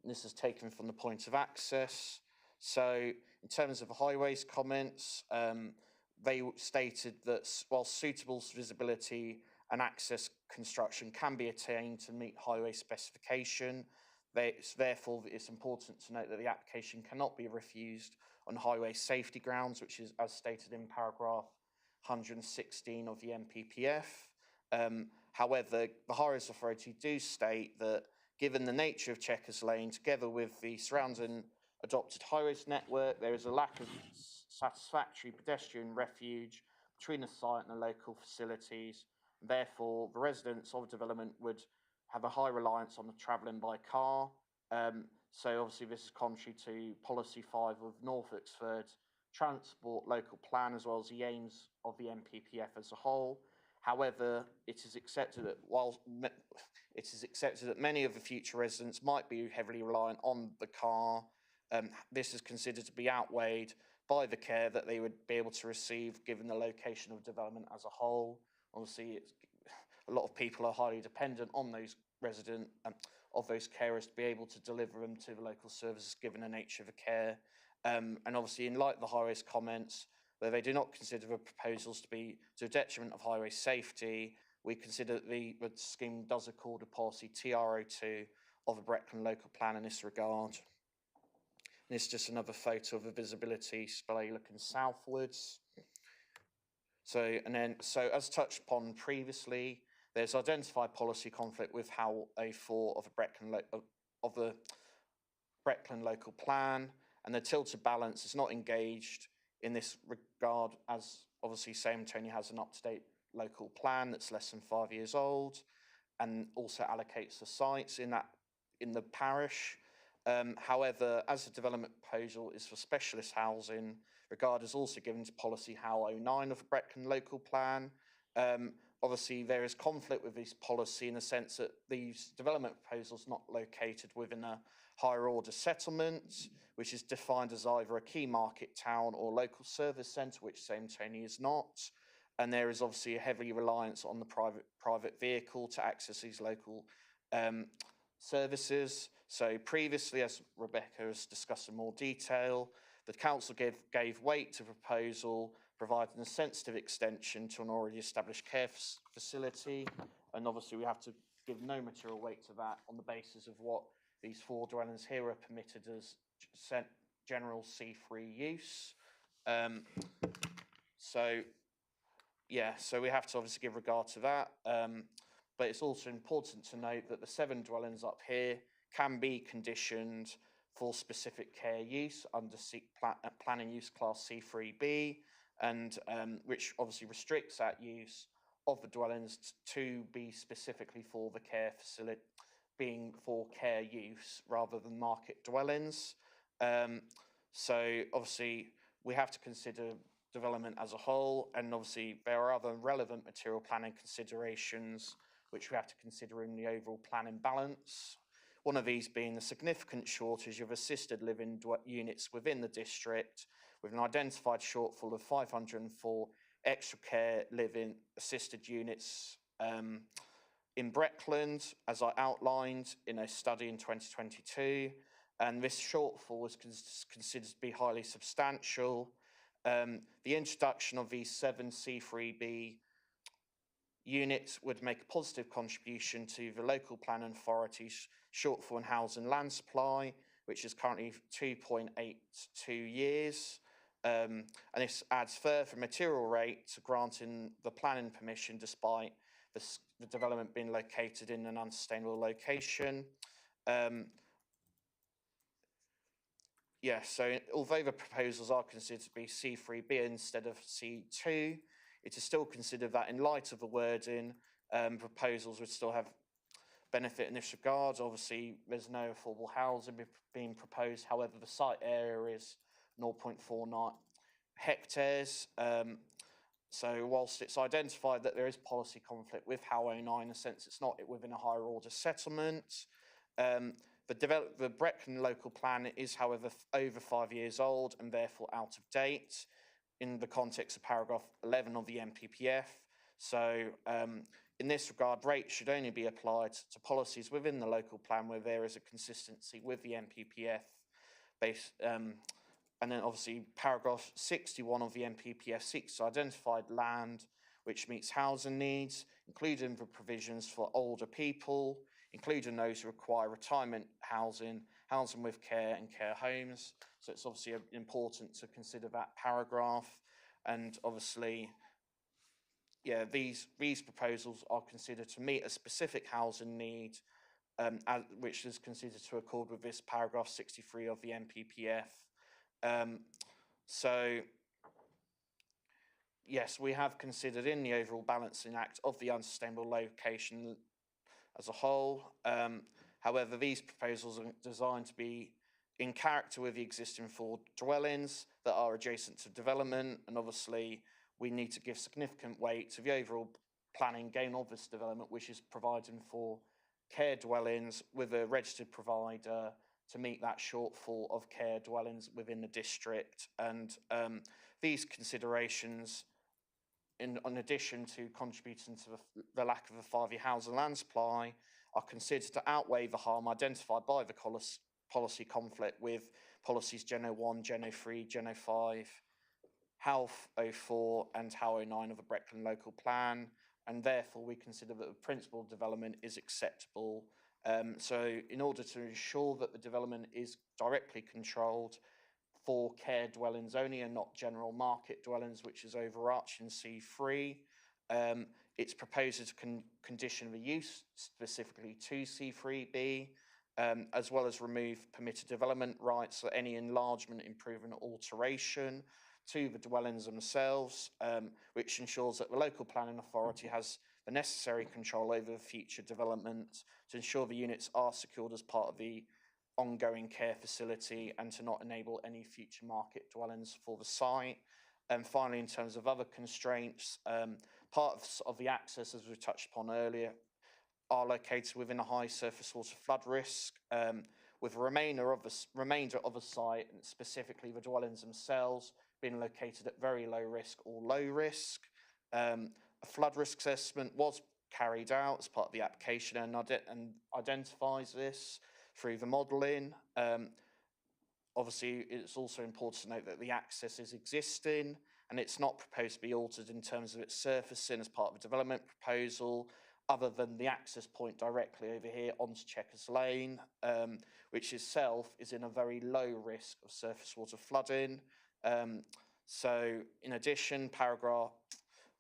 And this is taken from the point of access. So in terms of the highways comments, they stated that while suitable visibility and access construction can be attained to meet highway specification, therefore it's important to note that the application cannot be refused on highway safety grounds, which is as stated in paragraph 116 of the NPPF. However, the Highways Authority do state that given the nature of Chequers Lane, together with the surrounding adopted highways network, there is a lack of satisfactory pedestrian refuge between the site and the local facilities. Therefore, the residents of the development would have a high reliance on the travelling by car. So obviously this is contrary to policy 5 of North Oxford transport local plan, as well as the aims of the NPPF as a whole. However, it is accepted that many of the future residents might be heavily reliant on the car. This is considered to be outweighed by the care that they would be able to receive given the location of development as a whole. Obviously, a lot of people are highly dependent on those of those carers to be able to deliver them to the local services given the nature of the care. And obviously, in light of the highways comments, where they do not consider the proposals to be to the detriment of highway safety, we consider that the scheme does accord a policy TR02 of the Breckland local plan in this regard. And this is just another photo of a visibility display looking southwards. So as touched upon previously, there's identified policy conflict with HAL 04 of the Breckland local plan, and the tilted balance is not engaged in this regard, as obviously Saint Antonio has an up-to-date local plan that's less than 5 years old, and also allocates the sites in the parish. However, as the development proposal is for specialist housing, regard is also given to policy HAL 09 of the Breckland local plan. Obviously, there is conflict with this policy in the sense that these development proposals not located within a higher order settlement, which is defined as either a key market town or local service centre, which Saint Antonio is not. And there is obviously a heavy reliance on the private vehicle to access these local services. So previously, as Rebecca has discussed in more detail, the council gave weight to the proposal, providing a sensitive extension to an already established care facility. And obviously we have to give no material weight to that on the basis of what these 4 dwellings here are permitted as general C3 use. So we have to obviously give regard to that. But it's also important to note that the 7 dwellings up here can be conditioned for specific care use under planning use class C3B, and which obviously restricts that use of the dwellings to be specifically for the care facility, being for care use rather than market dwellings. So obviously we have to consider development as a whole, and obviously there are other relevant material planning considerations which we have to consider in the overall planning balance. One of these being the significant shortage of assisted living units within the district, with an identified shortfall of 504 extra care living assisted units in Breckland, as I outlined in a study in 2022. And this shortfall was considered to be highly substantial. The introduction of these 7 C3B units would make a positive contribution to the local planning authority's shortfall in housing land supply, which is currently 2.82 years. And this adds further material rate to granting the planning permission despite the development being located in an unsustainable location. So although the proposals are considered to be C3B instead of C2, it is still considered that in light of the wording, proposals would still have benefit in this regard. Obviously, there's no affordable housing being proposed. However, the site area is 0.49 hectares. So whilst it's identified that there is policy conflict with HAL 09, in a sense it's not within a higher order settlement. The Breckland local plan is, however, over 5 years old and therefore out of date in the context of paragraph 11 of the NPPF. So in this regard, rates should only be applied to policies within the local plan where there is a consistency with the NPPF base. And then obviously paragraph 61 of the NPPF seeks identified land which meets housing needs, including the provisions for older people, including those who require retirement housing, housing with care and care homes. So it's obviously important to consider that paragraph. And obviously, these proposals are considered to meet a specific housing need which is considered to accord with this paragraph 63 of the NPPF. So, yes, we have considered in the overall balancing act of the unsustainable location as a whole. However, these proposals are designed to be in character with the existing 4 dwellings that are adjacent to development, and obviously we need to give significant weight to the overall planning gain of this development, which is providing for care dwellings with a registered provider to meet that shortfall of care dwellings within the district. And these considerations, in addition to contributing to the lack of a 5-year housing land supply, are considered to outweigh the harm identified by the policy conflict with policies Gen 01, Gen 03, Gen 05, Health 04 and HAL 09 of the Breckland local plan, and therefore we consider that the principal development is acceptable. So in order to ensure that the development is directly controlled for care dwellings only and not general market dwellings, which is overarching C3, it's proposed to condition the use specifically to C3B, as well as remove permitted development rights for any enlargement, improvement, or alteration to the dwellings themselves, which ensures that the local planning authority has the necessary control over future development to ensure the units are secured as part of the ongoing care facility and to not enable any future market dwellings for the site. And finally, in terms of other constraints, parts of the access, as we touched upon earlier, are located within a high surface water flood risk, with the remainder of the site, and specifically the dwellings themselves, being located at very low risk or low risk. A flood risk assessment was carried out as part of the application and identifies this through the modelling. Obviously, it's also important to note that the access is existing and it's not proposed to be altered in terms of its surfacing as part of a development proposal, other than the access point directly over here onto Checkers Lane, which itself is in a very low risk of surface water flooding. So in addition, paragraph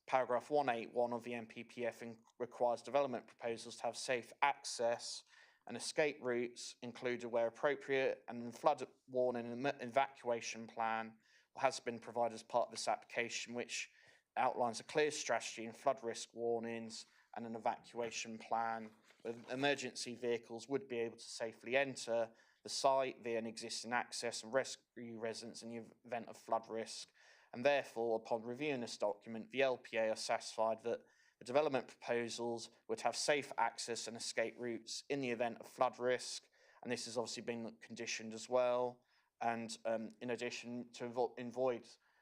181 of the NPPF requires development proposals to have safe access and escape routes included where appropriate, and the flood warning and evacuation plan has been provided as part of this application, which outlines a clear strategy in flood risk warnings and an evacuation plan where emergency vehicles would be able to safely enter the site via an existing access and rescue residents in the event of flood risk. And therefore, upon reviewing this document, the LPA are satisfied that the development proposals would have safe access and escape routes in the event of flood risk, and this has obviously been conditioned as well. And in addition, to avoid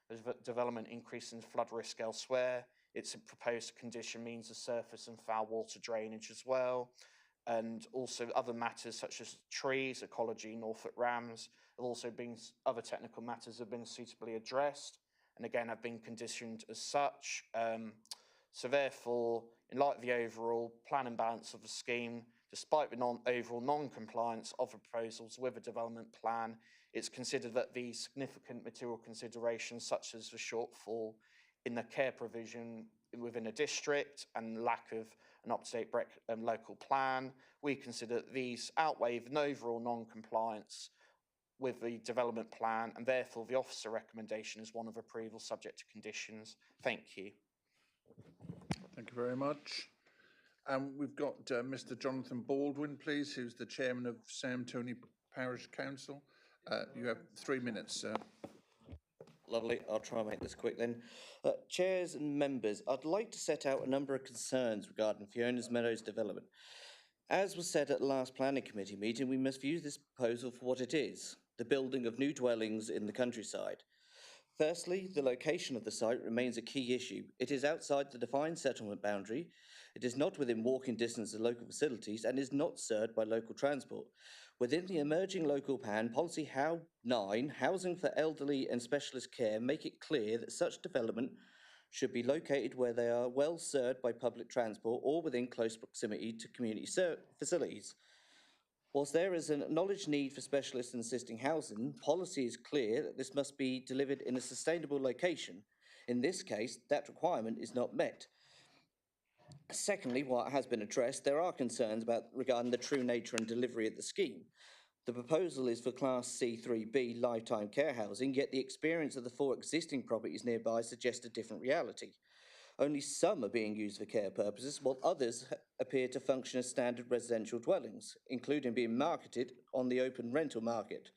the development increase in flood risk elsewhere, it's a proposed condition means of surface and foul water drainage as well. And also other matters such as trees, ecology, Norfolk Rams, have also been, other technical matters have been suitably addressed, and again have been conditioned as such. So therefore, in light of the overall plan and balance of the scheme, despite the overall non-compliance of the proposals with a development plan, it's considered that the significant material considerations such as the shortfall in the care provision within a district and lack of an up-to-date local plan, we consider that these outweigh the overall non-compliance with the development plan, and therefore the officer recommendation is one of approval subject to conditions. Thank you. Thank you very much. We've got Mr. Jonathan Baldwin, please, who's the chairman of Sam Tony Parish Council. You have 3 minutes, sir. Lovely. I'll try and make this quick then. Chairs and members, I'd like to set out a number of concerns regarding Fiona's Meadows development. As was said at the last planning committee meeting, we must view this proposal for what it is, the building of new dwellings in the countryside. Firstly, the location of the site remains a key issue. It is outside the defined settlement boundary, it is not within walking distance of local facilities, and is not served by local transport. Within the emerging local plan, policy HAL 9, Housing for Elderly and Specialist Care, make it clear that such development should be located where they are well served by public transport or within close proximity to community facilities. Whilst there is an acknowledged need for specialist and assisting housing, policy is clear that this must be delivered in a sustainable location. In this case, that requirement is not met. Secondly, while it has been addressed, there are concerns regarding the true nature and delivery of the scheme. The proposal is for Class C3B lifetime care housing, yet the experience of the 4 existing properties nearby suggests a different reality. Only some are being used for care purposes, while others appear to function as standard residential dwellings, including being marketed on the open rental market.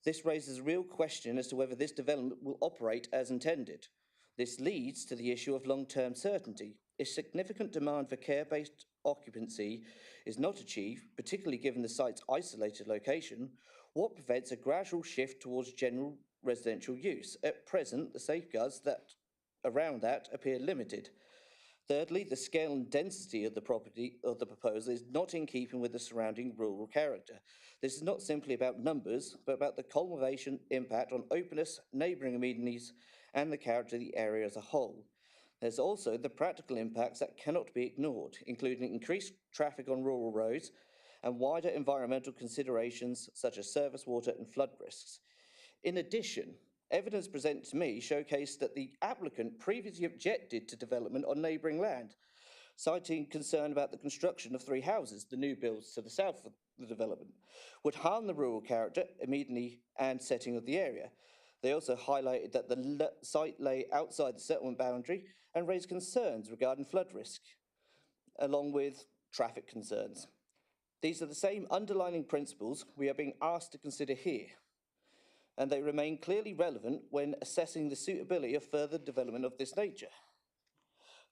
This raises a real question as to whether this development will operate as intended. This leads to the issue of long-term certainty. If significant demand for care-based occupancy is not achieved, particularly given the site's isolated location, what prevents a gradual shift towards general residential use? At present, the safeguards around that appear limited. Thirdly, the scale and density of the proposal is not in keeping with the surrounding rural character. This is not simply about numbers, but about the culmination impact on openness, neighbouring amenities, and the character of the area as a whole. There's also the practical impacts that cannot be ignored, including increased traffic on rural roads and wider environmental considerations such as surface water and flood risks. In addition, evidence presented to me showcased that the applicant previously objected to development on neighbouring land, citing concern about the construction of 3 houses, the new builds to the south of the development, would harm the rural character immediately and setting of the area. They also highlighted that the site lay outside the settlement boundary and raised concerns regarding flood risk, along with traffic concerns. These are the same underlying principles we are being asked to consider here, and they remain clearly relevant when assessing the suitability of further development of this nature.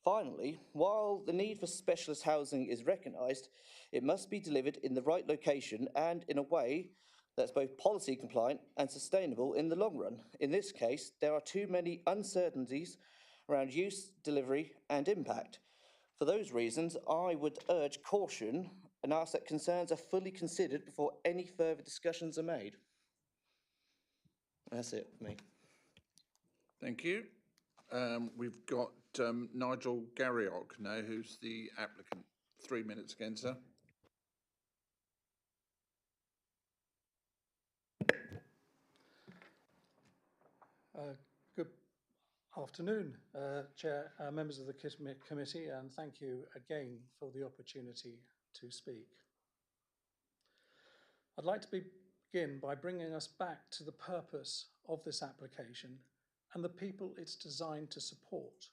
Finally, while the need for specialist housing is recognised, it must be delivered in the right location and in a way that's both policy compliant and sustainable in the long run. In this case, there are too many uncertainties around use, delivery, and impact. For those reasons, I would urge caution and ask that concerns are fully considered before any further discussions are made. That's it for me. Thank you. We've got Nigel Garriock now, who's the applicant. 3 minutes again, sir. Good afternoon, Chair, members of the committee, and thank you again for the opportunity to speak. I'd like to begin by bringing us back to the purpose of this application and the people it's designed to support.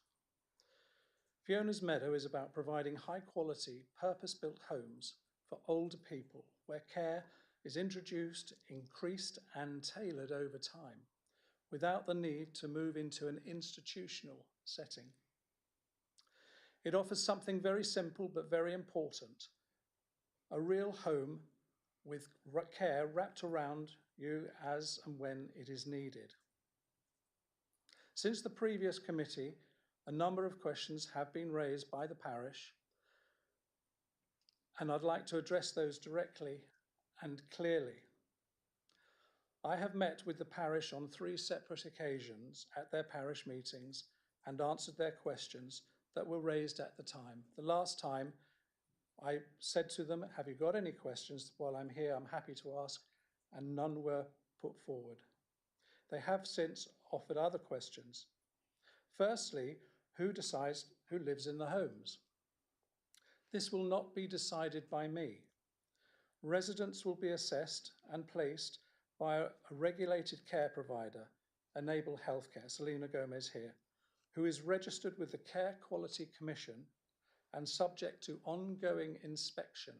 Fiona's Meadow is about providing high-quality, purpose-built homes for older people where care is introduced, increased and tailored over time, without the need to move into an institutional setting. It offers something very simple but very important, a real home with care wrapped around you as and when it is needed. Since the previous committee, a number of questions have been raised by the parish, and I'd like to address those directly and clearly. I have met with the parish on 3 separate occasions at their parish meetings and answered their questions that were raised at the time. The last time I said to them, have you got any questions? While I'm here, I'm happy to ask, and none were put forward. They have since offered other questions. Firstly, who decides who lives in the homes? This will not be decided by me. Residents will be assessed and placed by a regulated care provider, Enable Healthcare, Selena Gomez here, who is registered with the Care Quality Commission and subject to ongoing inspection.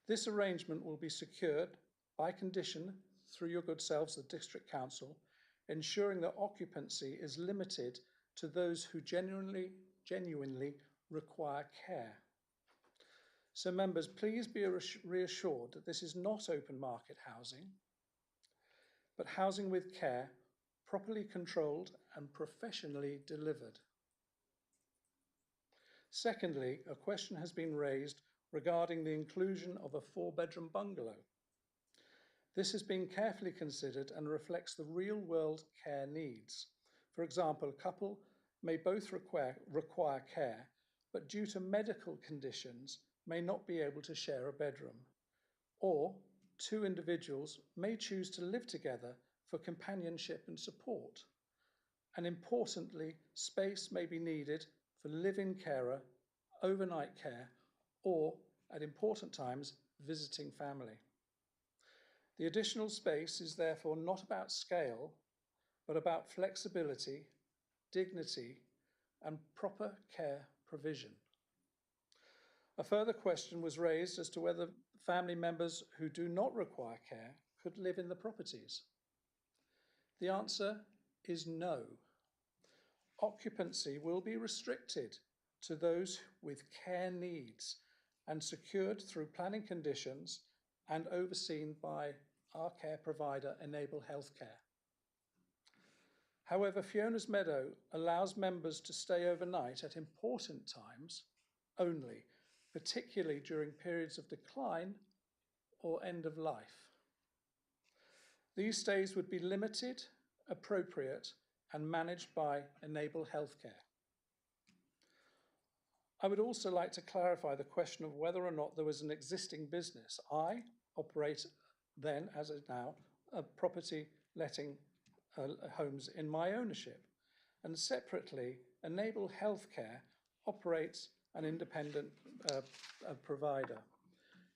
This arrangement will be secured by condition through your good selves, the District Council, ensuring that occupancy is limited to those who genuinely require care. So members, please be reassured that this is not open market housing, but housing with care, properly controlled and professionally delivered. Secondly, a question has been raised regarding the inclusion of a 4-bedroom bungalow. This has been carefully considered and reflects the real-world care needs. For example, a couple may both require care, but due to medical conditions may not be able to share a bedroom. Or 2 individuals may choose to live together for companionship and support. And importantly, space may be needed for live-in carer, overnight care, or at important times, visiting family. The additional space is therefore not about scale, but about flexibility, dignity, and proper care provision. A further question was raised as to whether family members who do not require care could live in the properties. The answer is no. Occupancy will be restricted to those with care needs and secured through planning conditions and overseen by our care provider, Enable Healthcare. However, Fiona's Meadow allows members to stay overnight at important times only, particularly during periods of decline or end of life. These stays would be limited, appropriate, and managed by Enable Healthcare. I would also like to clarify the question of whether or not there was an existing business. I operate then, as is now, a property letting homes in my ownership. And separately, Enable Healthcare operates an independent provider.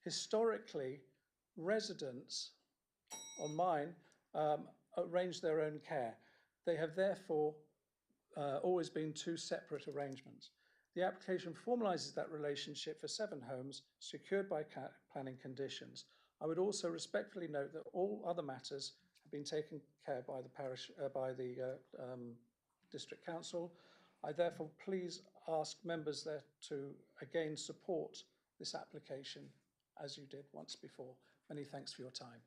Historically, residents on mine arrange their own care. They have therefore always been two separate arrangements. The application formalises that relationship for 7 homes secured by planning conditions. I would also respectfully note that all other matters have been taken care by the parish, by the district council. I therefore please ask members there to again support this application as you did once before. Many thanks for your time.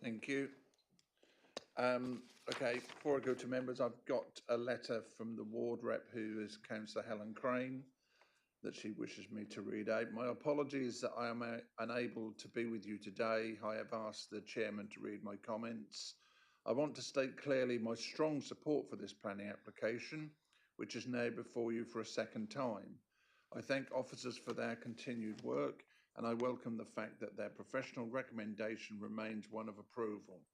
Thank you. Okay, before I go to members, I've got a letter from the ward rep, who is Councillor Helen Crane, that she wishes me to read out. My apologies that I am unable to be with you today. I have asked the chairman to read my comments. I want to state clearly my strong support for this planning application, which is now before you for a second time. I thank officers for their continued work, and I welcome the fact that their professional recommendation remains one of approval.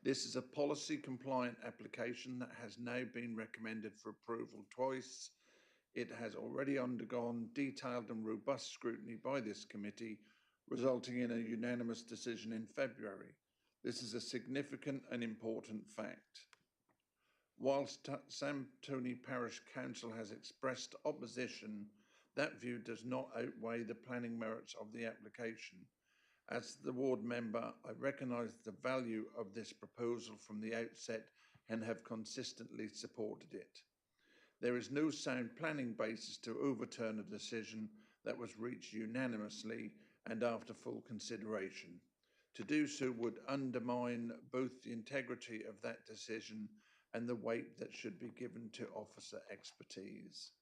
This is a policy compliant application that has now been recommended for approval twice. It has already undergone detailed and robust scrutiny by this committee, resulting in a unanimous decision in February. This is a significant and important fact. Whilst Samtoni Parish Council has expressed opposition, that view does not outweigh the planning merits of the application. As the ward member, I recognise the value of this proposal from the outset and have consistently supported it. There is no sound planning basis to overturn a decision that was reached unanimously and after full consideration. To do so would undermine both the integrity of that decision and the weight that should be given to officer expertise.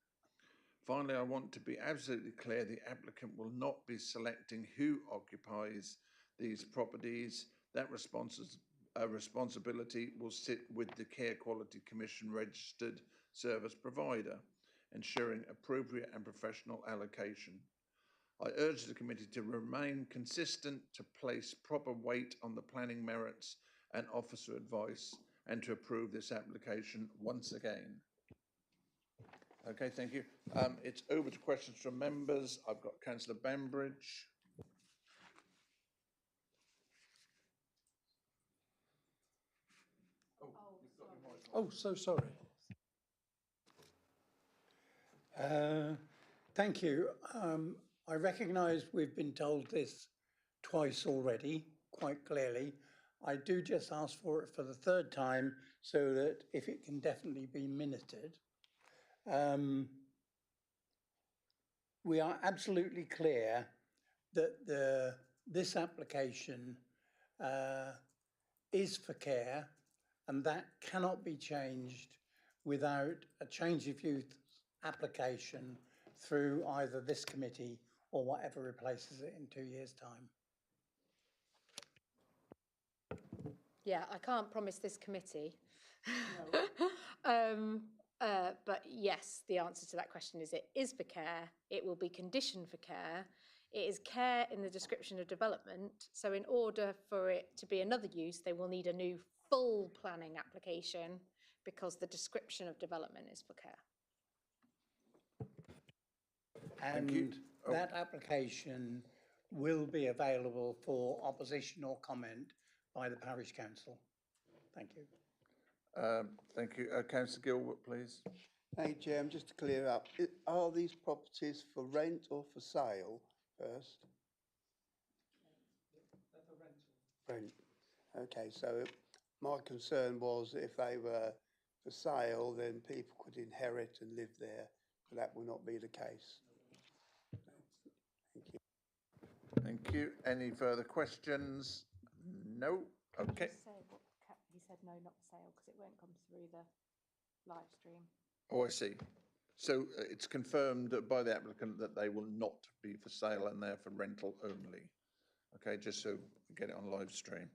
Finally, I want to be absolutely clear the applicant will not be selecting who occupies these properties. That responsibility will sit with the Care Quality Commission registered service provider, ensuring appropriate and professional allocation. I urge the committee to remain consistent, to place proper weight on the planning merits and officer advice, and to approve this application once again. Okay, thank you. It's over to questions from members. I've got Councillor Bambridge. Oh, so sorry. Thank you. I recognise we've been told this twice already, quite clearly. I do just ask for it for the third time so that if it can definitely be minuted. We are absolutely clear that this application is for care, and that cannot be changed without a change of use application through either this committee or whatever replaces it in 2 years' time. Yeah, I can't promise this committee. But yes, the answer to that question is it is for care. It will be conditioned for care. It is care in the description of development. So in order for it to be another use, they will need a new full planning application because the description of development is for care. And that application will be available for opposition or comment by the parish council. Thank you. Thank you. Councillor Gilbert, please. Thank you, Chairman. Just to clear up, are these properties for rent or for sale first? For rental. Rent. Okay, so my concern was if they were for sale, then people could inherit and live there, but that will not be the case. Thank you. Thank you. Any further questions? No? Okay. He said no, not for sale, because it won't come through the live stream. Oh, I see. So it's confirmed by the applicant that they will not be for sale and they're for rental only. Okay, just so we get it on live stream.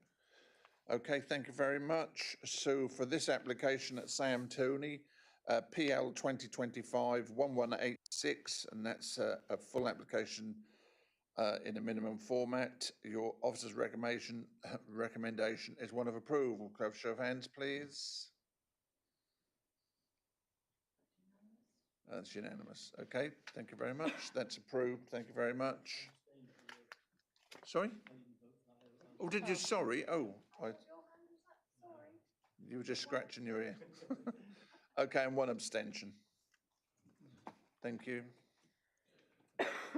Okay, thank you very much. So for this application at Sam Tony, PL 2025-1186, and that's a full application in a minimum format. Your officer's recommendation is one of approval. Could I have a show of hands, please? That's unanimous. Okay, thank you very much. That's approved. Thank you very much. Sorry? Oh, did you? Sorry. Oh, you were just scratching your ear. Okay, and one abstention. Thank you.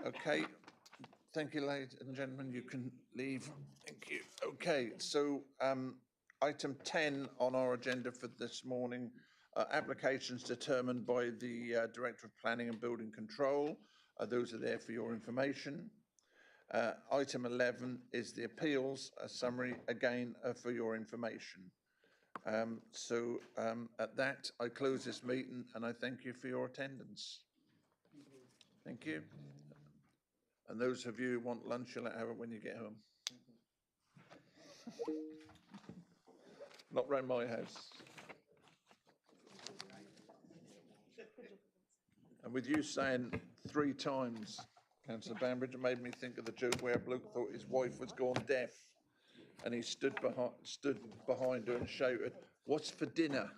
Okay. Thank you, ladies and gentlemen. You can leave. Thank you. Okay, so item 10 on our agenda for this morning, applications determined by the Director of Planning and Building Control. Those are there for your information. Item 11 is the appeals, a summary again for your information. At that, I close this meeting and I thank you for your attendance. Thank you. And those of you who want lunch, you'll have it when you get home. Not round my house. And with you saying 3 times, Councillor Bambridge, it made me think of the joke where a bloke thought his wife was gone deaf and he stood behind her and shouted, "What's for dinner?"